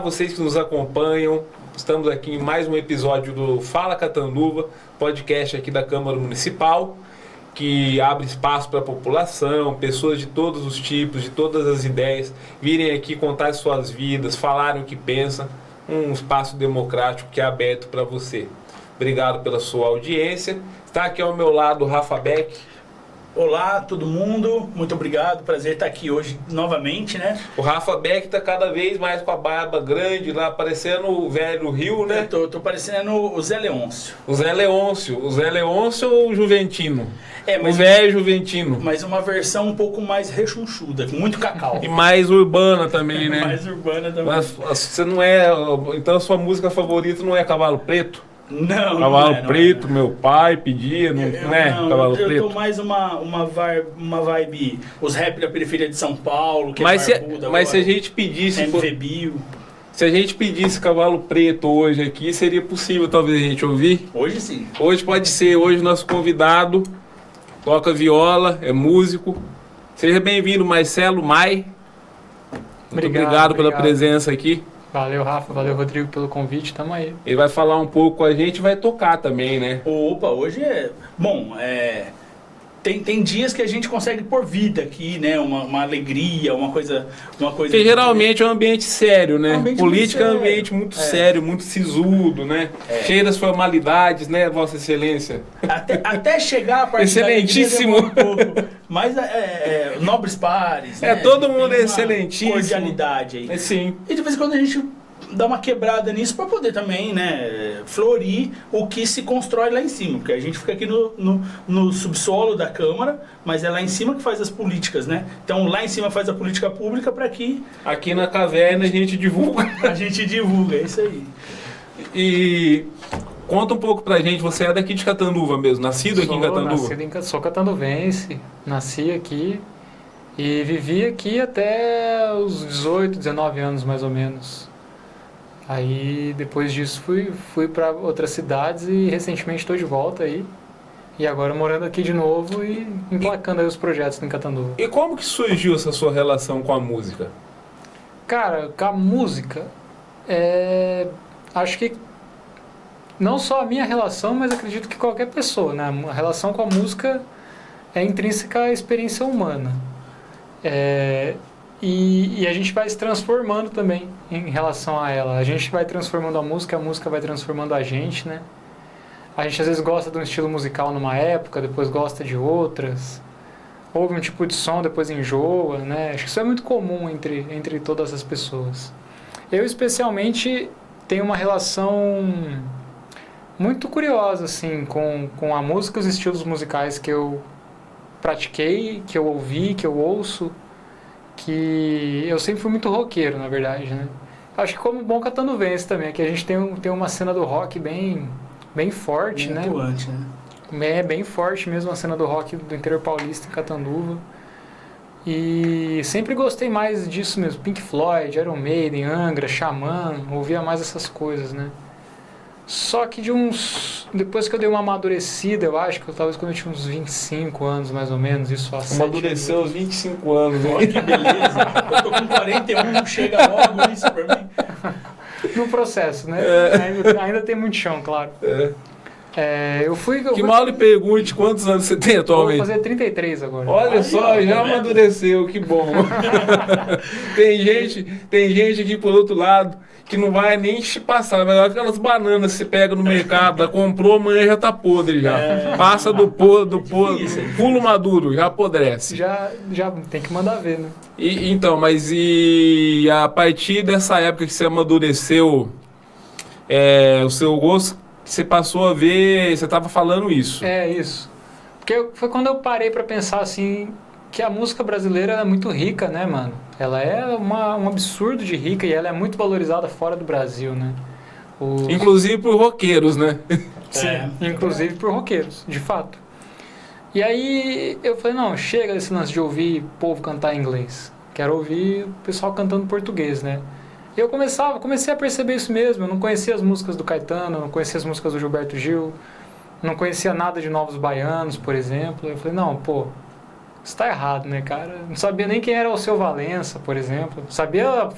vocês que nos acompanham. Estamos aqui em mais um episódio do Fala Catanduva, podcast aqui da Câmara Municipal, que abre espaço para a população, pessoas de todos os tipos, de todas as ideias, virem aqui contar as suas vidas, falarem o que pensam. Um espaço democrático que é aberto para você. Obrigado pela sua audiência. Está aqui ao meu lado o Rafa Beck. Olá, todo mundo. Muito obrigado. Prazer estar aqui hoje novamente, né? O Rafa Beck tá cada vez mais com a barba grande lá, parecendo o velho Rio, né? Eu tô parecendo o Zé Leôncio. O Zé Leôncio. O Zé Leôncio ou o Juventino? Mas, o velho Juventino. Mas uma versão um pouco mais rechonchuda, com muito cacau. E mais urbana também, né? Mais urbana também. Mas você não é... Então a sua música favorita não é Cavalo Preto? Não, Cavalo não Preto, meu pai pedia, não é? Cavalo Preto. Eu tô mais uma vibe, os rap da periferia de São Paulo, que mas é barbuda. Mas se a gente pedisse... MV Bill. Se a gente pedisse Cavalo Preto hoje aqui, seria possível talvez a gente ouvir? Hoje sim. Hoje pode ser. Hoje nosso convidado toca viola, é músico. Seja bem-vindo, Marcelo Mai. Muito obrigado pela presença aqui. Valeu, Rafa. Valeu, Rodrigo, pelo convite. Tamo aí. Ele vai falar um pouco com a gente e vai tocar também, né? Opa, hoje é... Bom, Tem dias que a gente consegue pôr vida aqui, né? Uma alegria, uma coisa... Porque geralmente é um ambiente sério, né? Política é um ambiente muito sério, muito sisudo, né? Cheio das formalidades, né, Vossa Excelência? Até chegar a parte excelentíssimo. Um pouco. Mas nobres pares, né? Todo mundo é excelentíssimo. Cordialidade aí. Sim. E de vez em quando a gente dar uma quebrada nisso para poder também, né, florir o que se constrói lá em cima, porque a gente fica aqui no subsolo da Câmara, mas é lá em cima que faz as políticas, né? Então lá em cima faz a política pública para que... Aqui na caverna a gente divulga. A gente divulga, é isso aí. E conta um pouco pra gente, você é daqui de Catanduva mesmo, nascido aqui em Catanduva? Sou catanduvense, nasci aqui e vivi aqui até os 18, 19 anos mais ou menos. Aí, depois disso, fui para outras cidades e recentemente estou de volta aí. E agora morando aqui de novo e emplacando aí os projetos em Catanduva. E como que surgiu essa sua relação com a música? Cara, com a música, acho que não só a minha relação, mas acredito que qualquer pessoa, né? A relação com a música é intrínseca à experiência humana. E a gente vai se transformando também em relação a ela. A gente vai transformando a música vai transformando a gente, né? A gente às vezes gosta de um estilo musical numa época, depois gosta de outras. Ouve um tipo de som, depois enjoa, né? Acho que isso é muito comum entre todas as pessoas. Eu, especialmente, tenho uma relação muito curiosa, assim, com a música e os estilos musicais que eu pratiquei, que eu ouvi, que eu ouço. Que eu sempre fui muito roqueiro, na verdade, né? Acho que como bom catanduvense também, que a gente tem uma cena do rock bem forte, bem né? Atuante, né? É bem forte mesmo a cena do rock do interior paulista, em Catanduva. E sempre gostei mais disso mesmo, Pink Floyd, Iron Maiden, Angra, Xamã, ouvia mais essas coisas, né? Só que depois que eu dei uma amadurecida, eu acho que talvez quando eu tinha uns 25 anos, mais ou menos, isso faz 7 anos. Amadureceu aos 25 anos, Olha que beleza. Eu tô com 41, chega logo isso pra mim. No processo, né? Ainda tem muito chão, claro. Que mal lhe pergunte quantos anos você tem atualmente. Vou fazer 33 agora. Olha só, já amadureceu, que bom. Tem gente aqui por outro lado que não vai nem te passar, mas aquelas bananas que você pega no mercado, comprou, amanhã já tá podre já. Passa do pulo maduro, já apodrece. Já tem que mandar ver, né? Então, mas e a partir dessa época que você amadureceu o seu gosto, você passou a ver, você estava falando isso. Isso. Porque foi quando eu parei para pensar assim, que a música brasileira é muito rica, né, mano? Ela é um absurdo de rica e ela é muito valorizada fora do Brasil, né? Inclusive por roqueiros, né? Sim, inclusive por roqueiros, de fato. E aí eu falei, não, chega desse lance de ouvir povo cantar em inglês. Quero ouvir o pessoal cantando português, né? E eu comecei a perceber isso mesmo. Eu não conhecia as músicas do Caetano, não conhecia as músicas do Gilberto Gil, não conhecia nada de Novos Baianos, por exemplo. Eu falei, não, Isso tá errado, né, cara? Não sabia nem quem era o Seu Valença, por exemplo. Sabia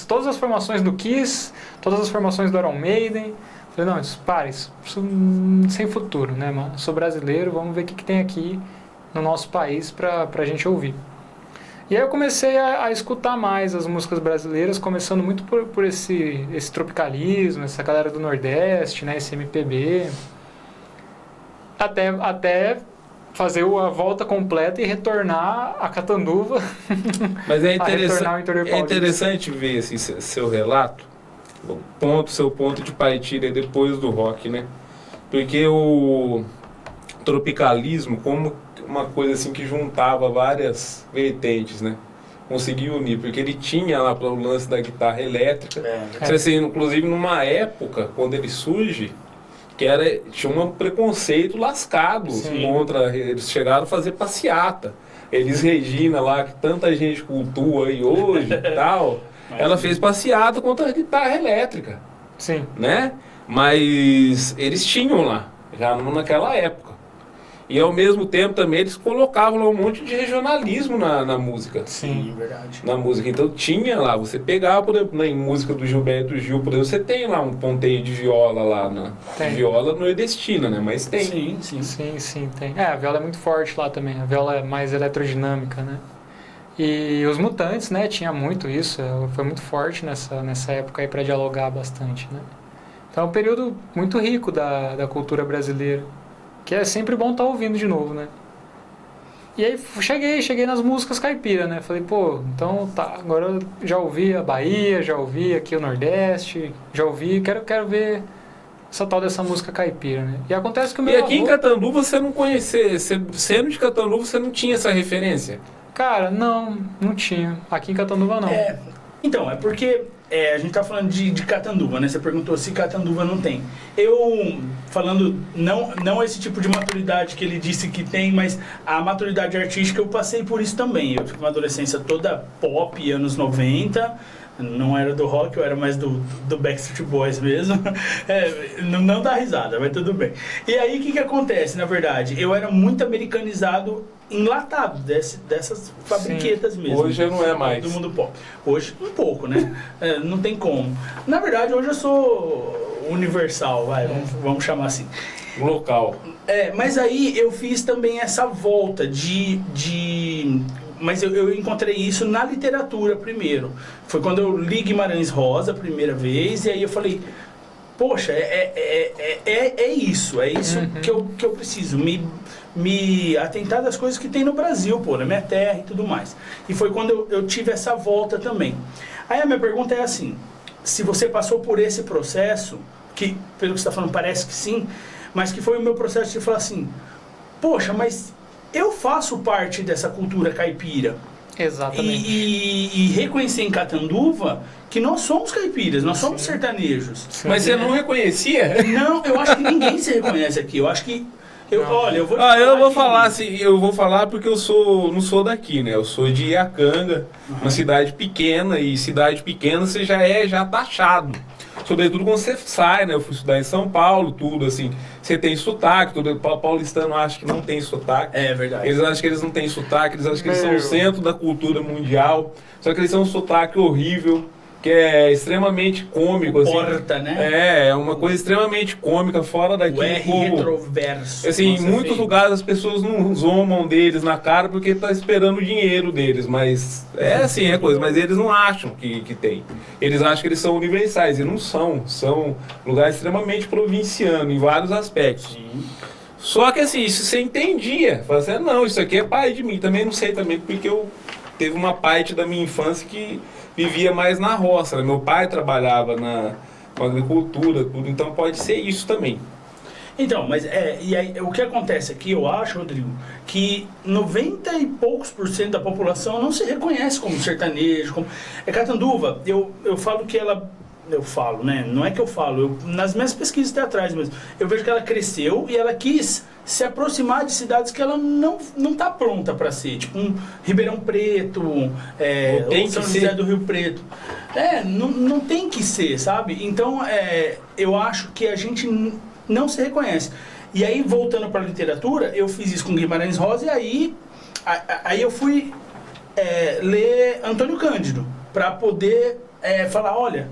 todas as formações do Kiss, todas as formações do Iron Maiden. Falei, não, isso sem futuro, né, mano? Sou brasileiro, vamos ver o que tem aqui no nosso país pra gente ouvir. E aí eu comecei a escutar mais as músicas brasileiras, começando muito por esse tropicalismo, essa galera do Nordeste, né, esse MPB. Até fazer a volta completa e retornar a Catanduva. Mas é interessante ver esse seu relato, seu ponto de partida depois do rock, né? Porque o tropicalismo, como uma coisa assim que juntava várias vertentes, né? Conseguiu unir, porque ele tinha lá para o lance da guitarra elétrica. Assim, inclusive numa época, quando ele surge, tinha um preconceito lascado contra. Eles chegaram a fazer passeata. Elis Regina lá, que tanta gente cultua aí hoje e tal, ela fez passeata contra a guitarra elétrica. Sim. Né? Mas eles tinham lá, já naquela época. E ao mesmo tempo também eles colocavam lá um monte de regionalismo na música. Sim, verdade. Na música. Então tinha lá, você pegava, por exemplo, em música do Gilberto Gil, por exemplo, você tem lá um ponteio de viola lá, de viola nordestina, né? Mas tem. Sim, tem. A viola é muito forte lá também, a viola é mais eletrodinâmica, né? E os Mutantes, né, tinha muito isso, foi muito forte nessa época aí para dialogar bastante, né? Então é um período muito rico da cultura brasileira, que é sempre bom estar ouvindo de novo, né? E aí cheguei nas músicas caipira, né? Falei, pô, então tá, agora eu já ouvi a Bahia, já ouvi aqui o Nordeste, já ouvi, quero ver essa tal dessa música caipira, né? E acontece que o meu avô... em Catanduva você não conhecia, sendo de Catanduva você não tinha essa referência? Cara, não não aqui em Catanduva não. Então, é porque a gente tá falando de Catanduva, né? Você perguntou se Catanduva não tem. Eu, falando, não esse tipo de maturidade que ele disse que tem, mas a maturidade artística eu passei por isso também. Eu tive uma adolescência toda pop, anos 90, não era do rock, eu era mais do Backstreet Boys mesmo. Não dá risada, mas tudo bem. E aí, o que acontece, na verdade? Eu era muito americanizado, enlatado dessas fabriquetas mesmo. Hoje não é mais. Do mundo pop. Hoje, um pouco, né? Não tem como. Na verdade, hoje eu sou universal, vamos chamar assim. Local. Mas aí eu fiz também essa volta mas eu encontrei isso na literatura primeiro. Foi quando eu li Guimarães Rosa a primeira vez, e aí eu falei, poxa, é isso que eu preciso, me atentar das coisas que tem no Brasil, pô, na minha terra e tudo mais. E foi quando eu tive essa volta também. Aí a minha pergunta é assim, se você passou por esse processo, que pelo que você está falando parece que sim, mas que foi o meu processo de falar assim, poxa, mas eu faço parte dessa cultura caipira. Exatamente. E reconhecer em Catanduva que nós somos caipiras, nós somos sertanejos. Sim. Mas você não reconhecia? Não, eu acho que ninguém se reconhece aqui. Eu acho que... eu vou falar porque eu não sou daqui, né? Eu sou de Iacanga, uma cidade pequena, e cidade pequena você já é taxado. Sobretudo quando você sai, né? Eu fui estudar em São Paulo, tudo assim. Você tem sotaque, todo paulistano acha que não tem sotaque. É verdade. Eles acham que eles não têm sotaque, eles acham que eles são o centro da cultura mundial. Só que eles são um sotaque horrível, que é extremamente cômico. Assim. Porta, né? É uma coisa extremamente cômica, fora daqui. O R retroverso. Assim, em muitos lugares as pessoas não zombam deles na cara porque tá esperando o dinheiro deles, mas é coisa, mas eles não acham que tem. Eles acham que eles são universais, e não são. São lugares extremamente provincianos em vários aspectos. Sim. Só que assim, isso você entendia. Fala assim, não, isso aqui é pai de mim. Também não sei também, porque eu teve uma parte da minha infância que vivia mais na roça, né? Meu pai trabalhava com agricultura, tudo, então pode ser isso também. Então, mas e aí, o que acontece aqui, eu acho, Rodrigo, que 90 e poucos% da população não se reconhece como sertanejo, Catanduva, eu falo que ela... Eu falo, né? Não é que eu falo, nas minhas pesquisas teatrais mesmo, eu vejo que ela cresceu e ela quis se aproximar de cidades que ela não está pronta para ser, tipo um Ribeirão Preto, São José do Rio Preto. Não tem que ser, sabe? Então, eu acho que a gente não se reconhece. E aí, voltando para a literatura, eu fiz isso com Guimarães Rosa, e aí Aí eu fui ler Antônio Cândido, para poder falar, olha,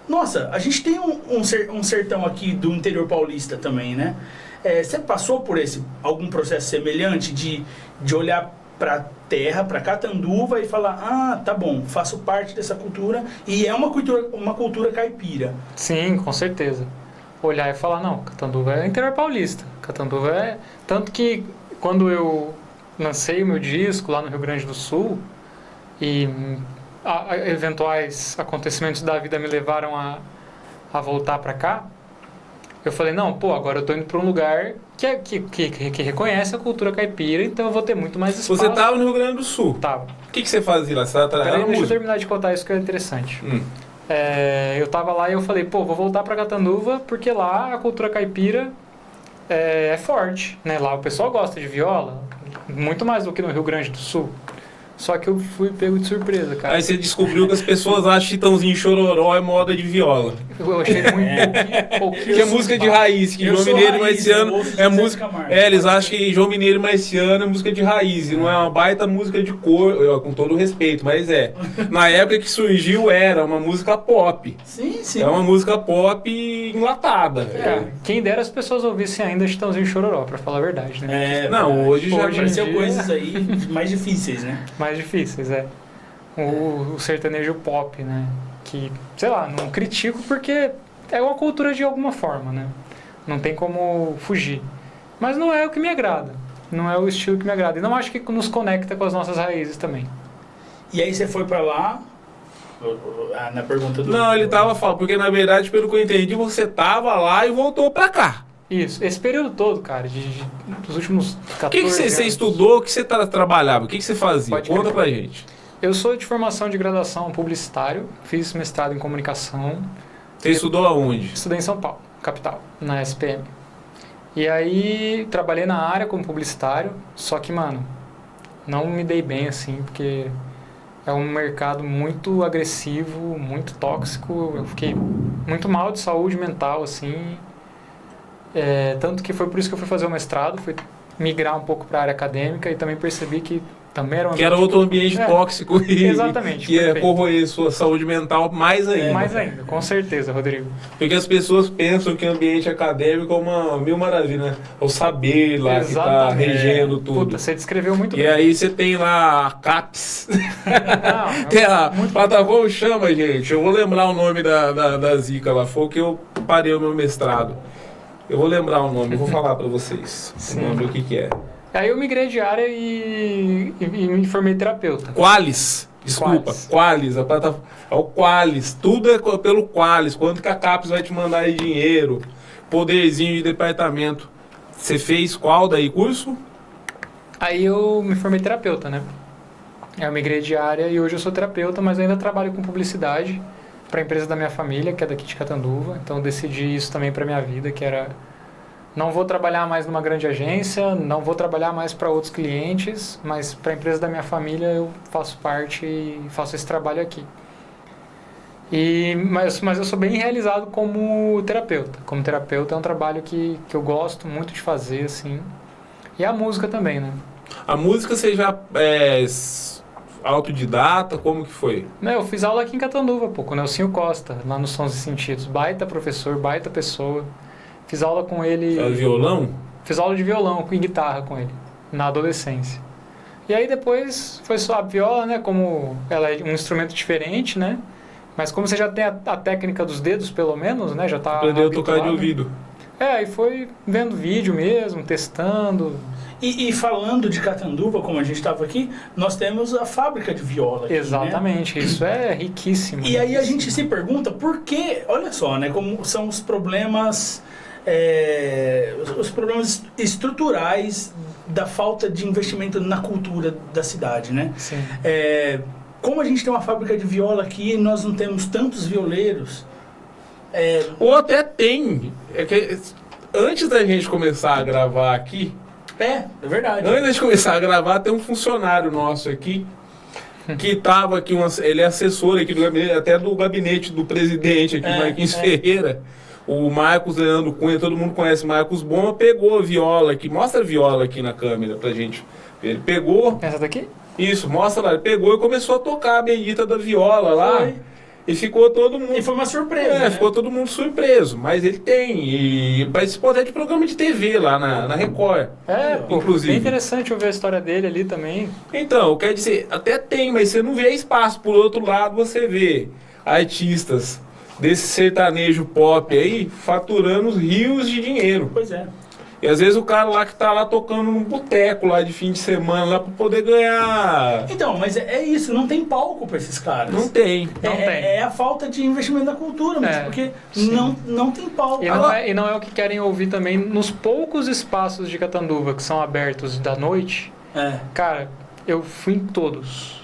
nossa, a gente tem um sertão aqui do interior paulista também, né? Você passou por algum processo semelhante de olhar para terra, para Catanduva e falar, tá bom, faço parte dessa cultura e é uma cultura caipira? Sim, com certeza. Olhar e falar, não, Catanduva é interior paulista. Catanduva é... Tanto que quando eu lancei o meu disco lá no Rio Grande do Sul e eventuais acontecimentos da vida me levaram a voltar para cá, eu falei, não, agora eu tô indo para um lugar que reconhece a cultura caipira, então eu vou ter muito mais espaço. Você tava no Rio Grande do Sul? Tava. O que você fazia lá? Você tava Peraí, deixa eu terminar de contar isso que é interessante. Eu tava lá e eu falei, vou voltar para Catanduva porque lá a cultura caipira é forte, né? Lá o pessoal gosta de viola, muito mais do que no Rio Grande do Sul. Só que eu fui pego de surpresa, cara. Aí você descobriu que as pessoas acham Chitãozinho Chororó é moda de viola. Eu achei muito pouquinho. Que é música de raiz, que João Mineiro e Marciano é música. Eles acham que João Mineiro e Marciano é música de raiz, e não é uma baita música de cor, com todo respeito, mas na época que surgiu era uma música pop. Sim. É uma música pop enlatada. Quem dera as pessoas ouvissem ainda Chitãozinho Chororó, pra falar a verdade, né? Não, hoje já apareceu coisas aí mais difíceis, né? Mais difíceis, o sertanejo pop, né? Que, sei lá, não critico porque é uma cultura de alguma forma, né? Não tem como fugir. Mas não é o que me agrada. Não é o estilo que me agrada. E não acho que nos conecta com as nossas raízes também. E aí você foi pra lá, na pergunta do... Não, ele tava falando, porque na verdade, pelo que eu entendi, você tava lá e voltou pra cá. Isso, esse período todo, cara, dos últimos 14 anos. O que você estudou, o que você trabalhava, o que você fazia? Conta pra gente. Eu sou de formação de graduação publicitário, fiz mestrado em comunicação. Você estudou aonde? Estudei em São Paulo, capital, na SPM. E aí trabalhei na área como publicitário, só que, mano, não me dei bem assim, porque é um mercado muito agressivo, muito tóxico. Eu fiquei muito mal de saúde mental, assim. Tanto que foi por isso que eu fui fazer o mestrado, fui migrar um pouco para a área acadêmica e também percebi que também era um ambiente... Que era outro ambiente tóxico exatamente, que ia corroer sua saúde mental mais ainda. Mais ainda, com certeza, Rodrigo. Porque as pessoas pensam que o ambiente acadêmico é uma mil maravilha, né? É o saber lá que tá regendo tudo. Puta, você descreveu muito bem. E aí você tem lá a CAPES. Não, tem a plataforma, chama, gente. Eu vou lembrar o nome da Zica lá. Foi o que eu parei o meu mestrado. Eu vou lembrar o nome, vou falar pra vocês. O nome, o que é. Aí eu migrei de área e me formei terapeuta. Qualis, desculpa, Qualis, é o Qualis, tudo é pelo Qualis, quanto que a CAPES vai te mandar aí dinheiro, poderzinho de departamento. Você fez qual daí curso? Aí eu me formei terapeuta, né? Eu migrei de área e hoje eu sou terapeuta, mas ainda trabalho com publicidade para a empresa da minha família, que é daqui de Catanduva. Então eu decidi isso também para minha vida, que era... Não vou trabalhar mais numa grande agência, não vou trabalhar mais para outros clientes, mas para a empresa da minha família eu faço parte e faço esse trabalho aqui. Mas eu sou bem realizado como terapeuta. Como terapeuta é um trabalho que eu gosto muito de fazer, assim. E a música também, né? A música você já é autodidata? Como que foi? Eu fiz aula aqui em Catanduva, com o Nelsinho Costa, lá no Sons e Sentidos. Baita professor, baita pessoa. Fiz aula com ele... Violão? Fiz aula de violão e guitarra com ele, na adolescência. E aí depois foi só a viola, né? Como ela é um instrumento diferente, né? Mas como você já tem a técnica dos dedos, pelo menos, né? Já tá aprendeu a tocar de ouvido. E foi vendo vídeo mesmo, testando. E falando de Catanduva, como a gente estava aqui, nós temos a fábrica de viola aqui, exatamente, né? Isso é riquíssimo. E aí a gente se pergunta por que, olha só, né? Como são os problemas... os problemas estruturais da falta de investimento na cultura da cidade, né? Sim. Como a gente tem uma fábrica de viola aqui e nós não temos tantos violeiros... Ou até tem. Antes da gente começar a gravar aqui... É verdade. Antes de começar a gravar, tem um funcionário nosso aqui que estava aqui, ele é assessor aqui do gabinete, até do gabinete do presidente aqui, Marquinhos Ferreira. O Marcos Leandro Cunha, todo mundo conhece Marcos Bomba, pegou a viola aqui, mostra a viola aqui na câmera pra gente. Ele pegou... Essa daqui? Isso, mostra lá, ele pegou e começou a tocar a bendita da viola lá. Foi. E ficou todo mundo... E foi uma surpresa, né? ficou todo mundo surpreso, mas ele tem. E participou até de programa de TV lá na Record. Pô, inclusive. bem interessante ouvir a história dele ali também. Então, quer dizer, até tem, mas você não vê espaço. Por outro lado, você vê artistas desse sertanejo pop aí faturando rios de dinheiro. Pois é. E às vezes o cara lá que tá lá tocando num boteco lá de fim de semana lá pra poder ganhar. Então, mas é isso, não tem palco pra esses caras. Não tem. É a falta de investimento da cultura mesmo, porque não tem palco. E não é o que querem ouvir também nos poucos espaços de Catanduva que são abertos da noite. Cara, eu fui em todos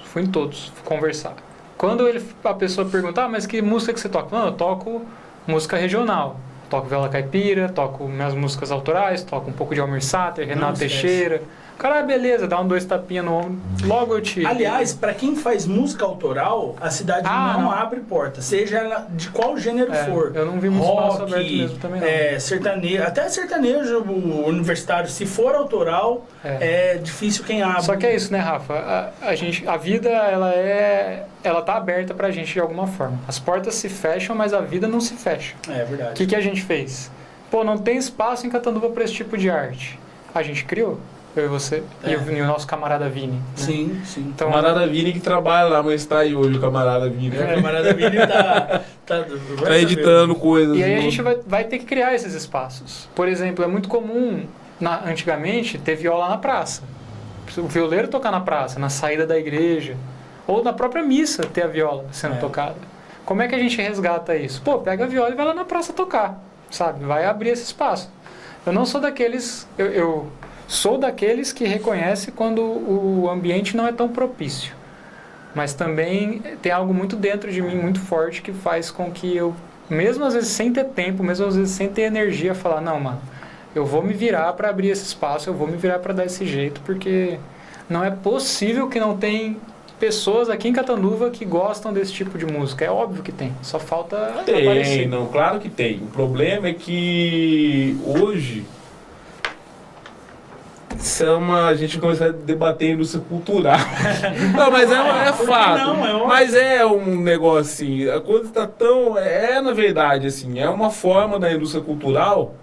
conversar. Quando a pessoa pergunta, mas que música que você toca? Não, eu toco música regional. Toco viola caipira, toco minhas músicas autorais, toco um pouco de Almir Sater, Renato Teixeira. Cara, beleza, dá 2 tapinhas no ombro, logo eu tiro. Aliás, pra quem faz música autoral, a cidade não abre porta, seja ela de qual gênero for. Eu não vi muito espaço aberto mesmo também não. Sertanejo, até sertanejo universitário, se for autoral, é difícil quem abre. Só que é isso, né, Rafa? A vida, ela tá aberta pra gente de alguma forma. As portas se fecham, mas a vida não se fecha. É verdade. O que a gente fez? Pô, não tem espaço em Catanduva pra esse tipo de arte. A gente criou. Eu e você. E o nosso camarada Vini. Né? Sim. Então, camarada Vini que trabalha lá, mas tá aí hoje o camarada Vini. O camarada Vini tá editando coisas. E aí a gente vai ter que criar esses espaços. Por exemplo, é muito comum, antigamente, ter viola na praça. O violeiro tocar na praça, na saída da igreja. Ou na própria missa ter a viola sendo tocada. Como é que a gente resgata isso? Pô, pega a viola e vai lá na praça tocar. Sabe? Vai abrir esse espaço. Eu não sou daqueles... Eu sou daqueles que reconhece quando o ambiente não é tão propício. Mas também tem algo muito dentro de mim, muito forte, que faz com que eu, mesmo às vezes sem ter tempo, mesmo às vezes sem ter energia, falar, não, mano, eu vou me virar para abrir esse espaço, eu vou me virar para dar esse jeito, porque não é possível que não tem pessoas aqui em Catanduva que gostam desse tipo de música. É óbvio que tem, só falta aparecer. Não, claro que tem. O problema é que hoje... a gente começa a debater a indústria cultural. Não, mas é fato. Mas é um negócio assim, a coisa está tão... na verdade, assim, é uma forma da indústria cultural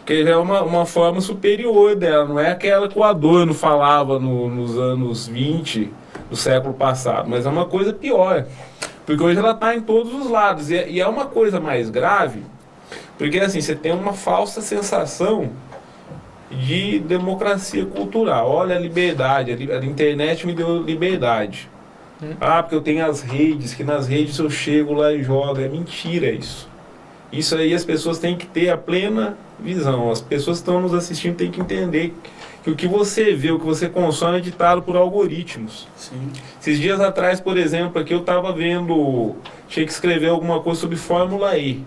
que é uma forma superior dela, não é aquela que o Adorno falava nos anos 20 do século passado, mas é uma coisa pior. Porque hoje ela está em todos os lados. E é uma coisa mais grave, porque assim, você tem uma falsa sensação de democracia cultural. Olha a liberdade, a internet me deu liberdade. Porque eu tenho as redes, que nas redes eu chego lá e jogo. É mentira isso. Isso aí as pessoas têm que ter a plena visão. As pessoas que estão nos assistindo têm que entender que o que você vê, o que você consome é ditado por algoritmos. Sim. Esses dias atrás, por exemplo, aqui eu estava vendo, tinha que escrever alguma coisa sobre Fórmula E.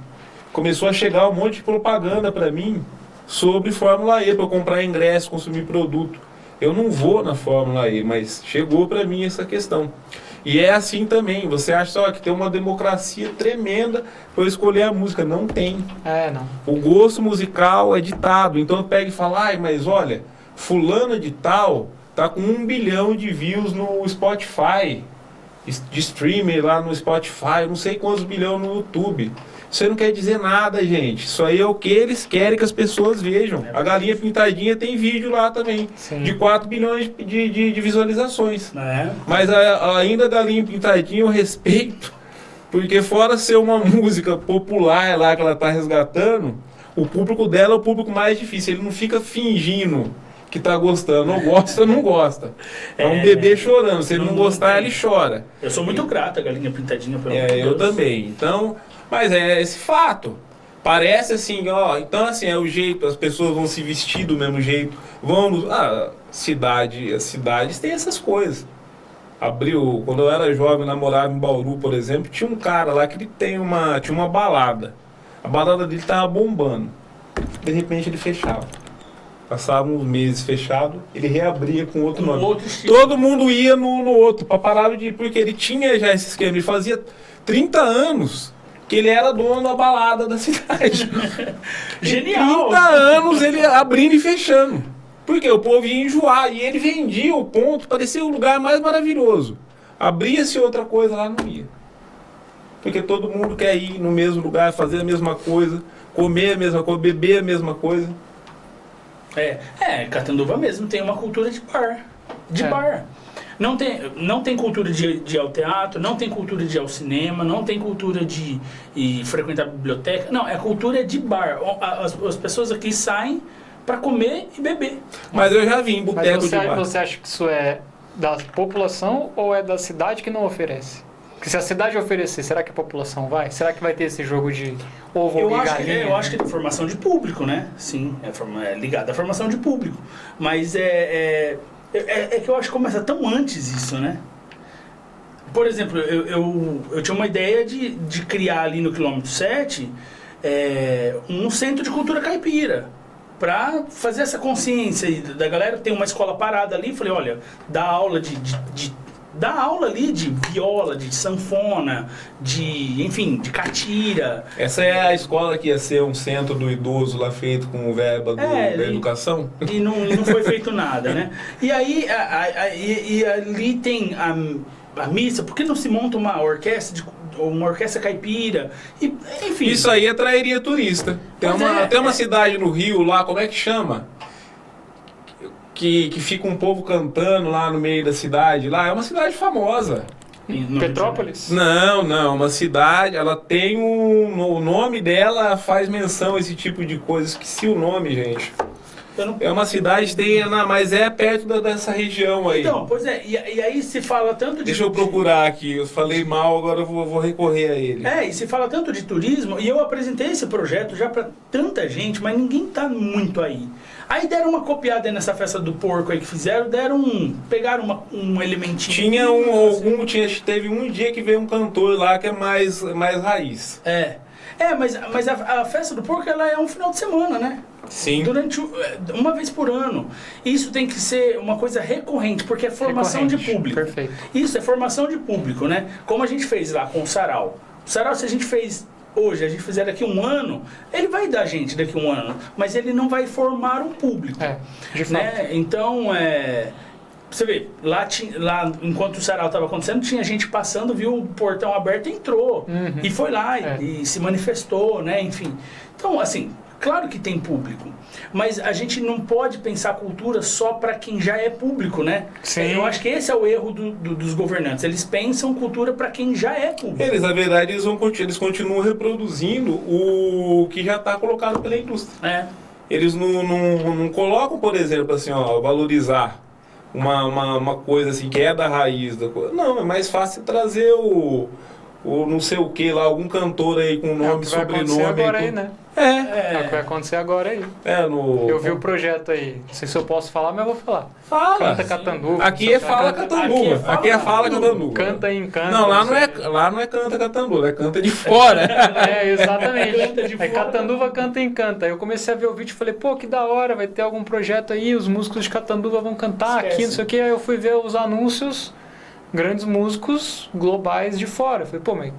Começou a chegar um monte de propaganda para mim sobre Fórmula E, para eu comprar ingresso, consumir produto. Eu não vou na Fórmula E, mas chegou para mim essa questão. E é assim também, você acha só que tem uma democracia tremenda para eu escolher a música. Não tem. Não. O gosto musical é ditado. Então eu pego e falo, mas olha, fulana de tal tá com 1 bilhão de views no Spotify, de streamer lá no Spotify, não sei quantos bilhões no YouTube. Isso aí não quer dizer nada, gente. Isso aí é o que eles querem que as pessoas vejam. A Galinha Pintadinha tem vídeo lá também. Sim. De 4 bilhões de visualizações. Mas ainda a Galinha Pintadinha eu respeito, porque fora ser uma música popular lá que ela está resgatando, o público dela é o público mais difícil. Ele não fica fingindo que está gostando. Ou gosta ou não gosta. É um bebê chorando. Se ele não gostar, ele chora. Eu sou muito grato à Galinha Pintadinha. Pelo eu também. Então... Mas é esse fato. Parece assim, então assim, é o jeito, as pessoas vão se vestir do mesmo jeito. As cidades têm essas coisas. Quando eu era jovem, namorava em Bauru, por exemplo, tinha um cara lá que ele tinha uma balada. A balada dele tava bombando. De repente ele fechava. Passava uns meses fechado, ele reabria com outro nome. Todo mundo ia no outro, para parar de ir, porque ele tinha já esse esquema. Ele fazia 30 anos que ele era dono da balada da cidade. Genial! 30 anos ele abrindo e fechando. Porque o povo ia enjoar e ele vendia o ponto, parecia o lugar mais maravilhoso. Abria-se outra coisa lá, não ia. Porque todo mundo quer ir no mesmo lugar, fazer a mesma coisa, comer a mesma coisa, beber a mesma coisa. Catanduva mesmo tem uma cultura de bar. Bar. Não tem cultura de ir ao teatro, não tem cultura de ir ao cinema, não tem cultura de frequentar a biblioteca. Não, é cultura de bar. As pessoas aqui saem para comer e beber. Mas eu já vi em boteco de bar. Você acha que isso é da população ou é da cidade que não oferece? Porque se a cidade oferecer, será que a população vai? Será que vai ter esse jogo de ovo ou galinha? Eu acho que é formação de público, né? Sim, é ligado à formação de público. Mas é que eu acho que começa tão antes isso, né? Por exemplo, eu tinha uma ideia de criar ali no quilômetro 7 um centro de cultura caipira. Pra fazer essa consciência da galera. Tem uma escola parada ali. Falei, olha, dá aula dá aula ali de viola, de sanfona, enfim, de catira. Essa é a escola que ia ser um centro do idoso lá feito com verba da educação? E não foi feito nada, né? E aí, e ali tem a missa. Por que não se monta uma orquestra caipira? E, enfim. Isso aí atrairia turista. Tem uma cidade no Rio lá, como é que chama? Que fica um povo cantando lá no meio da cidade. Lá é uma cidade famosa. Petrópolis? Não, uma cidade, ela tem o nome dela faz menção a esse tipo de coisa. Esqueci o nome, gente. É uma cidade, mas é perto dessa região aí. Então, pois é, e aí se fala tanto de... Deixa eu procurar aqui, eu falei mal, agora eu vou recorrer a ele. E se fala tanto de turismo, e eu apresentei esse projeto já pra tanta gente, mas ninguém tá muito aí. Aí deram uma copiada nessa festa do porco aí que fizeram, pegaram um elementinho. Teve um dia que veio um cantor lá que é mais raiz. Mas a festa do porco, ela é um final de semana, né? Sim. Durante uma vez por ano. Isso tem que ser uma coisa recorrente, porque é formação de público. Perfeito. Isso é formação de público, né? Como a gente fez lá com o Sarau. O Sarau, se a gente fez hoje, a gente fizer daqui um ano, ele vai dar gente daqui um ano, mas ele não vai formar um público. De fato. Né? Então, você vê, lá enquanto o Sarau estava acontecendo, tinha gente passando, viu o portão aberto e entrou. E foi lá e se manifestou, né? Enfim. Então, assim, claro que tem público, mas a gente não pode pensar cultura só para quem já é público, né? Sim. Eu acho que esse é o erro dos governantes. Eles pensam cultura para quem já é público. Na verdade, eles continuam reproduzindo o que já está colocado pela indústria. Eles não colocam, por exemplo, assim, valorizar uma coisa assim que é da raiz da coisa. Não, é mais fácil trazer o não sei o que lá, algum cantor aí com nome, sobrenome. Agora aí, né? É o que vai acontecer agora aí. Eu vi o projeto aí. Não sei se eu posso falar, mas eu vou falar. Fala. Canta Catanduva. Aqui é Fala Catanduva. Aqui é Fala Catanduva. Canta e encanta. Não, lá não é Canta Catanduva, é Canta de Fora. Exatamente. Canta de fora. Catanduva canta e encanta. Eu comecei a ver o vídeo e falei, pô, que da hora, vai ter algum projeto aí, os músicos de Catanduva vão cantar aqui, não sei o que. Aí eu fui ver os anúncios, grandes músicos globais de fora. Eu falei, pô, mas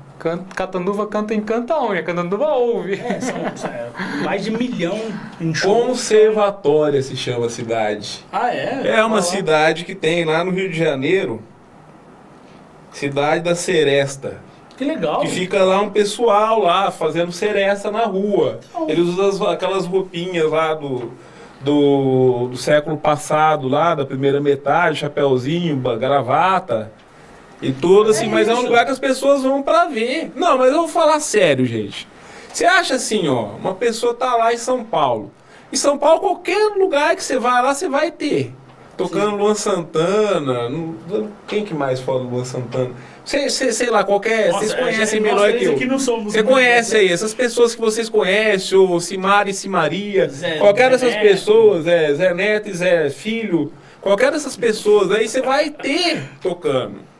Catanduva canta e canta onde? A Catanduva ouve. São mais de 1 milhão em shows. Conservatória se chama a cidade. É uma cidade que tem lá no Rio de Janeiro, cidade da Seresta. Que legal. Que fica lá um pessoal lá fazendo seresta na rua. Eles usam aquelas roupinhas lá do século passado, lá da primeira metade, chapéuzinho, gravata e tudo assim, mas é um lugar que as pessoas vão pra ver. Não, mas eu vou falar sério, gente. Você acha assim, uma pessoa tá lá em São Paulo. Em São Paulo, qualquer lugar que você vai lá, você vai ter. Tocando Luan Santana, quem que mais fala Luan Santana? Sei lá, vocês conhecem melhor que eu. Você conhece aí, essas pessoas que vocês conhecem, ou Simara e Simaria, qualquer dessas pessoas, Zé Neto e Zé Filho, qualquer dessas pessoas aí você vai ter tocando.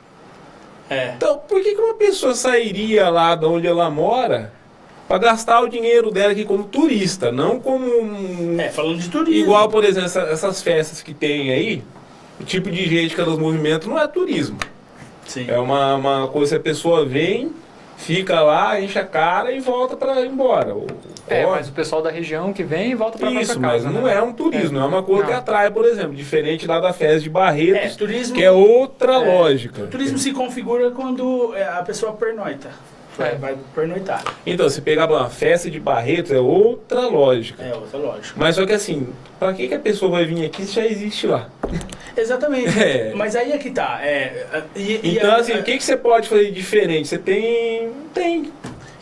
Então, por que uma pessoa sairia lá de onde ela mora para gastar o dinheiro dela aqui como turista, não como falando de turismo. Igual, por exemplo, essas festas que tem aí, o tipo de gente que elas movimentam não é turismo. Sim. É uma coisa que a pessoa vem, fica lá, enche a cara e volta para ir embora. Mas o pessoal da região que vem e volta para Isso, casa, mas não é um turismo, não é uma coisa que atrai, por exemplo, diferente lá da festa de Barretos, turismo, que é outra lógica. O turismo se configura quando a pessoa pernoita. Vai pernoitar. Então, se pegar uma festa de Barretos, é outra lógica. É outra lógica. Mas só que assim, pra que a pessoa vai vir aqui se já existe lá? Exatamente. Mas aí é que tá. Então, assim, o que você pode fazer de diferente? Você tem.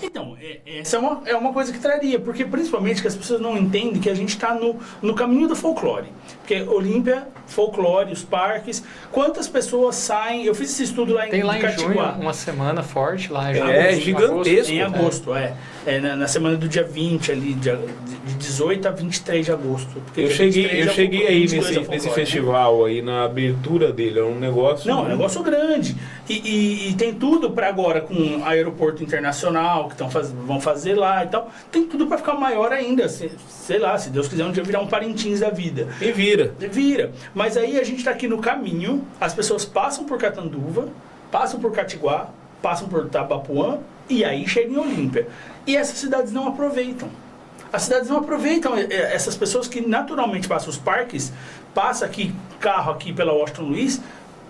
Então, essa é uma coisa que traria, porque principalmente que as pessoas não entendem que a gente está no caminho do folclore. Porque Olímpia, folclore, os parques, quantas pessoas saem... Eu fiz esse estudo lá em Tem lá em Catiguá. junho, uma semana forte lá. Gigantesco. Em agosto, na semana do dia 20 ali, de 18 a 23 de agosto. Porque Eu cheguei aí nesse festival aí, na abertura dele, é um negócio... Não, é um negócio grande. E tem tudo para agora, com aeroporto internacional, que vão fazer lá e tal. Tem tudo para ficar maior ainda. Sei lá, se Deus quiser um dia virar um Parintins da vida. E vira. Mas aí a gente está aqui no caminho, as pessoas passam por Catanduva, passam por Catiguá, passam por Tabapuã e aí chegam em Olímpia. E essas cidades não aproveitam. As cidades não aproveitam essas pessoas que naturalmente passam os parques, passa aqui carro aqui pela Washington Luiz,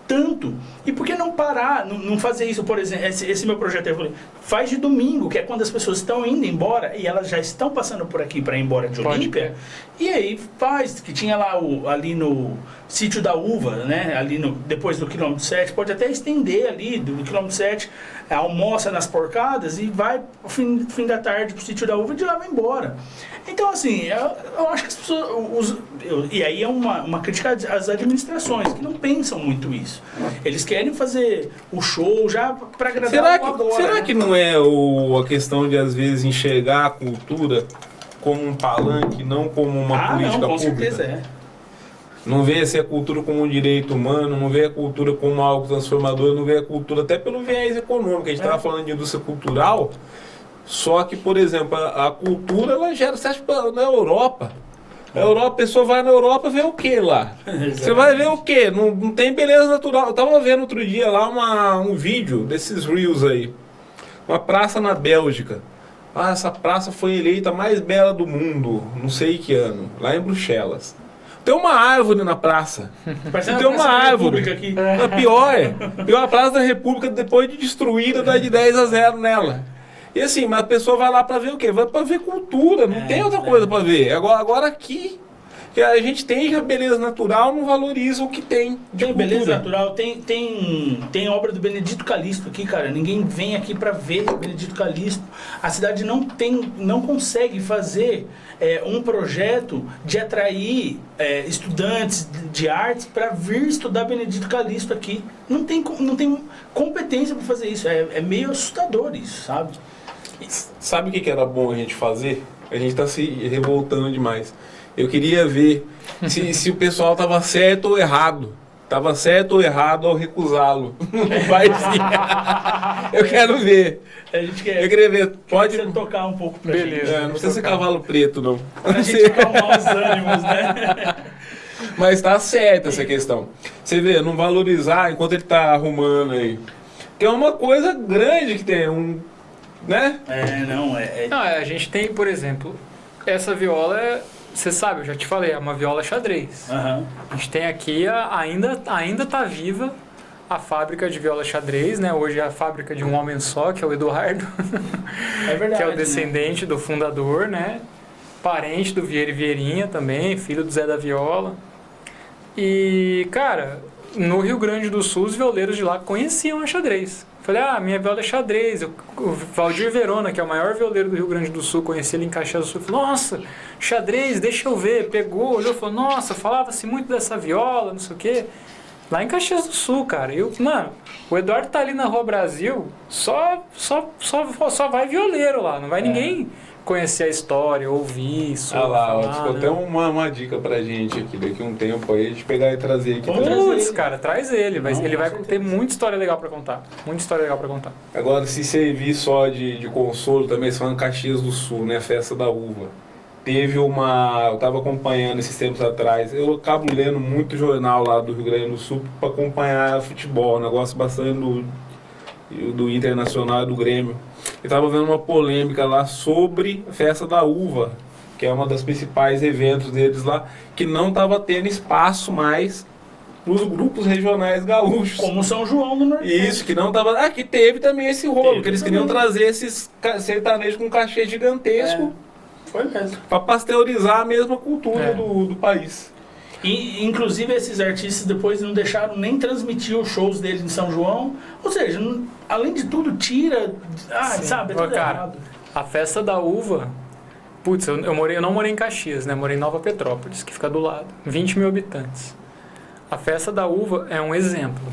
tanto. E por que não parar, não fazer isso, por exemplo, esse meu projeto eu falei, faz de domingo, que é quando as pessoas estão indo embora e elas já estão passando por aqui para ir embora de Olímpia. E aí faz, que tinha lá ali no Sítio da Uva, né, ali depois do quilômetro 7, pode até estender ali do quilômetro 7, almoça nas porcadas e vai ao fim da tarde pro Sítio da Uva e de lá vai embora. Então, assim, eu acho que as pessoas... e aí é uma crítica às administrações, que não pensam muito isso. Eles querem fazer o show já para agradar agora. Será que não é a questão de, às vezes, enxergar a cultura como um palanque, não como uma política não, com pública? Certeza é. Não vê a cultura como um direito humano, não vê a cultura como algo transformador, não vê a cultura até pelo viés econômico. A gente estava falando de indústria cultural, só que, por exemplo, a cultura, ela gera... Você acha que na Europa... A pessoa vai na Europa ver o que lá? Você vai ver o que? Não tem beleza natural. Eu tava vendo outro dia lá um vídeo desses Reels aí. Uma praça na Bélgica. Essa praça foi eleita a mais bela do mundo, não sei que ano, lá em Bruxelas. Tem uma árvore na praça. Tem uma árvore. Aqui. Pior a Praça da República, depois de destruída, dá de 10-0 nela. E assim, mas a pessoa vai lá pra ver o quê? Vai pra ver cultura, não tem outra coisa pra ver. Agora aqui, que a gente tem a beleza natural, não valoriza o que tem de Tem cultura. beleza natural, tem obra do Benedito Calixto aqui, cara. Ninguém vem aqui pra ver Benedito Calixto. A cidade não consegue fazer um projeto de atrair estudantes de artes para vir estudar Benedito Calixto aqui. Não tem competência para fazer isso. É meio assustador isso, sabe? Sabe o que era bom a gente fazer? A gente tá se revoltando demais. Eu queria ver se o pessoal tava certo ou errado. Tava certo ou errado ao recusá-lo. Não vai ser. Eu quero ver. Eu queria ver. Pode tocar um pouco pra Beleza. gente. Não precisa ser cavalo preto, não. Pra gente acalmar os ânimos, né? Mas tá certa essa questão. Você vê, não valorizar enquanto ele tá arrumando aí. Que é uma coisa grande que tem, né? Não, a gente tem, por exemplo, essa viola, você sabe, eu já te falei, é uma viola xadrez. Uhum. A gente tem aqui, ainda tá viva a fábrica de viola xadrez, né? Hoje é a fábrica de um homem só, que é o Eduardo. É verdade. Que é o descendente do fundador, né? Parente do Vieira e Vieirinha também, filho do Zé da Viola. E, cara, no Rio Grande do Sul, os violeiros de lá conheciam a xadrez. Falei, minha viola é xadrez. O Valdir Verona, que é o maior violeiro do Rio Grande do Sul, conheci ele em Caxias do Sul. Falou, nossa, xadrez, deixa eu ver. Pegou, olhou, falou, nossa, falava-se muito dessa viola, não sei o quê. Lá em Caxias do Sul, cara. Mano, o Eduardo tá ali na Rua Brasil, só vai violeiro lá, não vai ninguém conhecer a história, ouvir isso. Ficou até uma dica pra gente aqui, daqui a um tempo aí, a gente pegar e trazer aqui. Putz, cara, traz ele. Ele vai ter muita história legal pra contar. Muita história legal pra contar. Agora, se servir só de consolo, também se falando Caxias do Sul, né? Festa da Uva. Eu tava acompanhando esses tempos atrás, eu acabo lendo muito jornal lá do Rio Grande do Sul pra acompanhar futebol, um negócio bastante do Internacional e do Grêmio. Eu tava vendo uma polêmica lá sobre a Festa da Uva, que é uma das principais eventos deles lá, que não tava tendo espaço mais nos grupos regionais gaúchos. Como São João do Nordeste. Isso, que não tava... que teve também esse rolo, Teve que eles também. queriam trazer esses sertanejos com cachê gigantesco Foi mesmo. para pasteurizar a mesma cultura É. do país. E, inclusive, esses artistas depois não deixaram nem transmitir os shows deles em São João. Ou seja, além de tudo, tira... Sim. sabe? É Ô, tudo cara, errado. A festa da uva, putz, eu não morei em Caxias, né? Morei em Nova Petrópolis, que fica do lado. 20 mil habitantes. A festa da uva é um exemplo.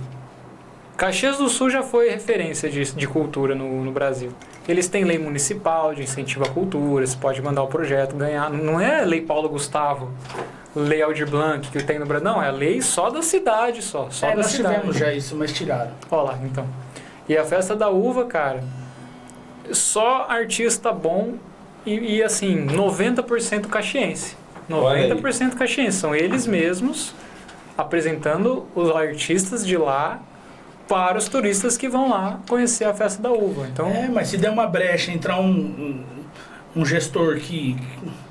Caxias do Sul já foi referência de cultura no Brasil. Eles têm lei municipal de incentivo à cultura, você pode mandar o projeto, ganhar. Não é lei Paulo Gustavo, lei Aldir Blanc que tem no Brasil. Não, é a lei só da cidade, só da nós cidade. tivemos já isso, mas tiraram. Olha lá, então. E a festa da uva, cara, só artista bom e assim, 90% caxiense. Olha aí. 90% caxiense. São eles mesmos apresentando os artistas de lá para os turistas que vão lá conhecer a festa da uva. Então, Mas se der uma brecha, entrar um gestor que,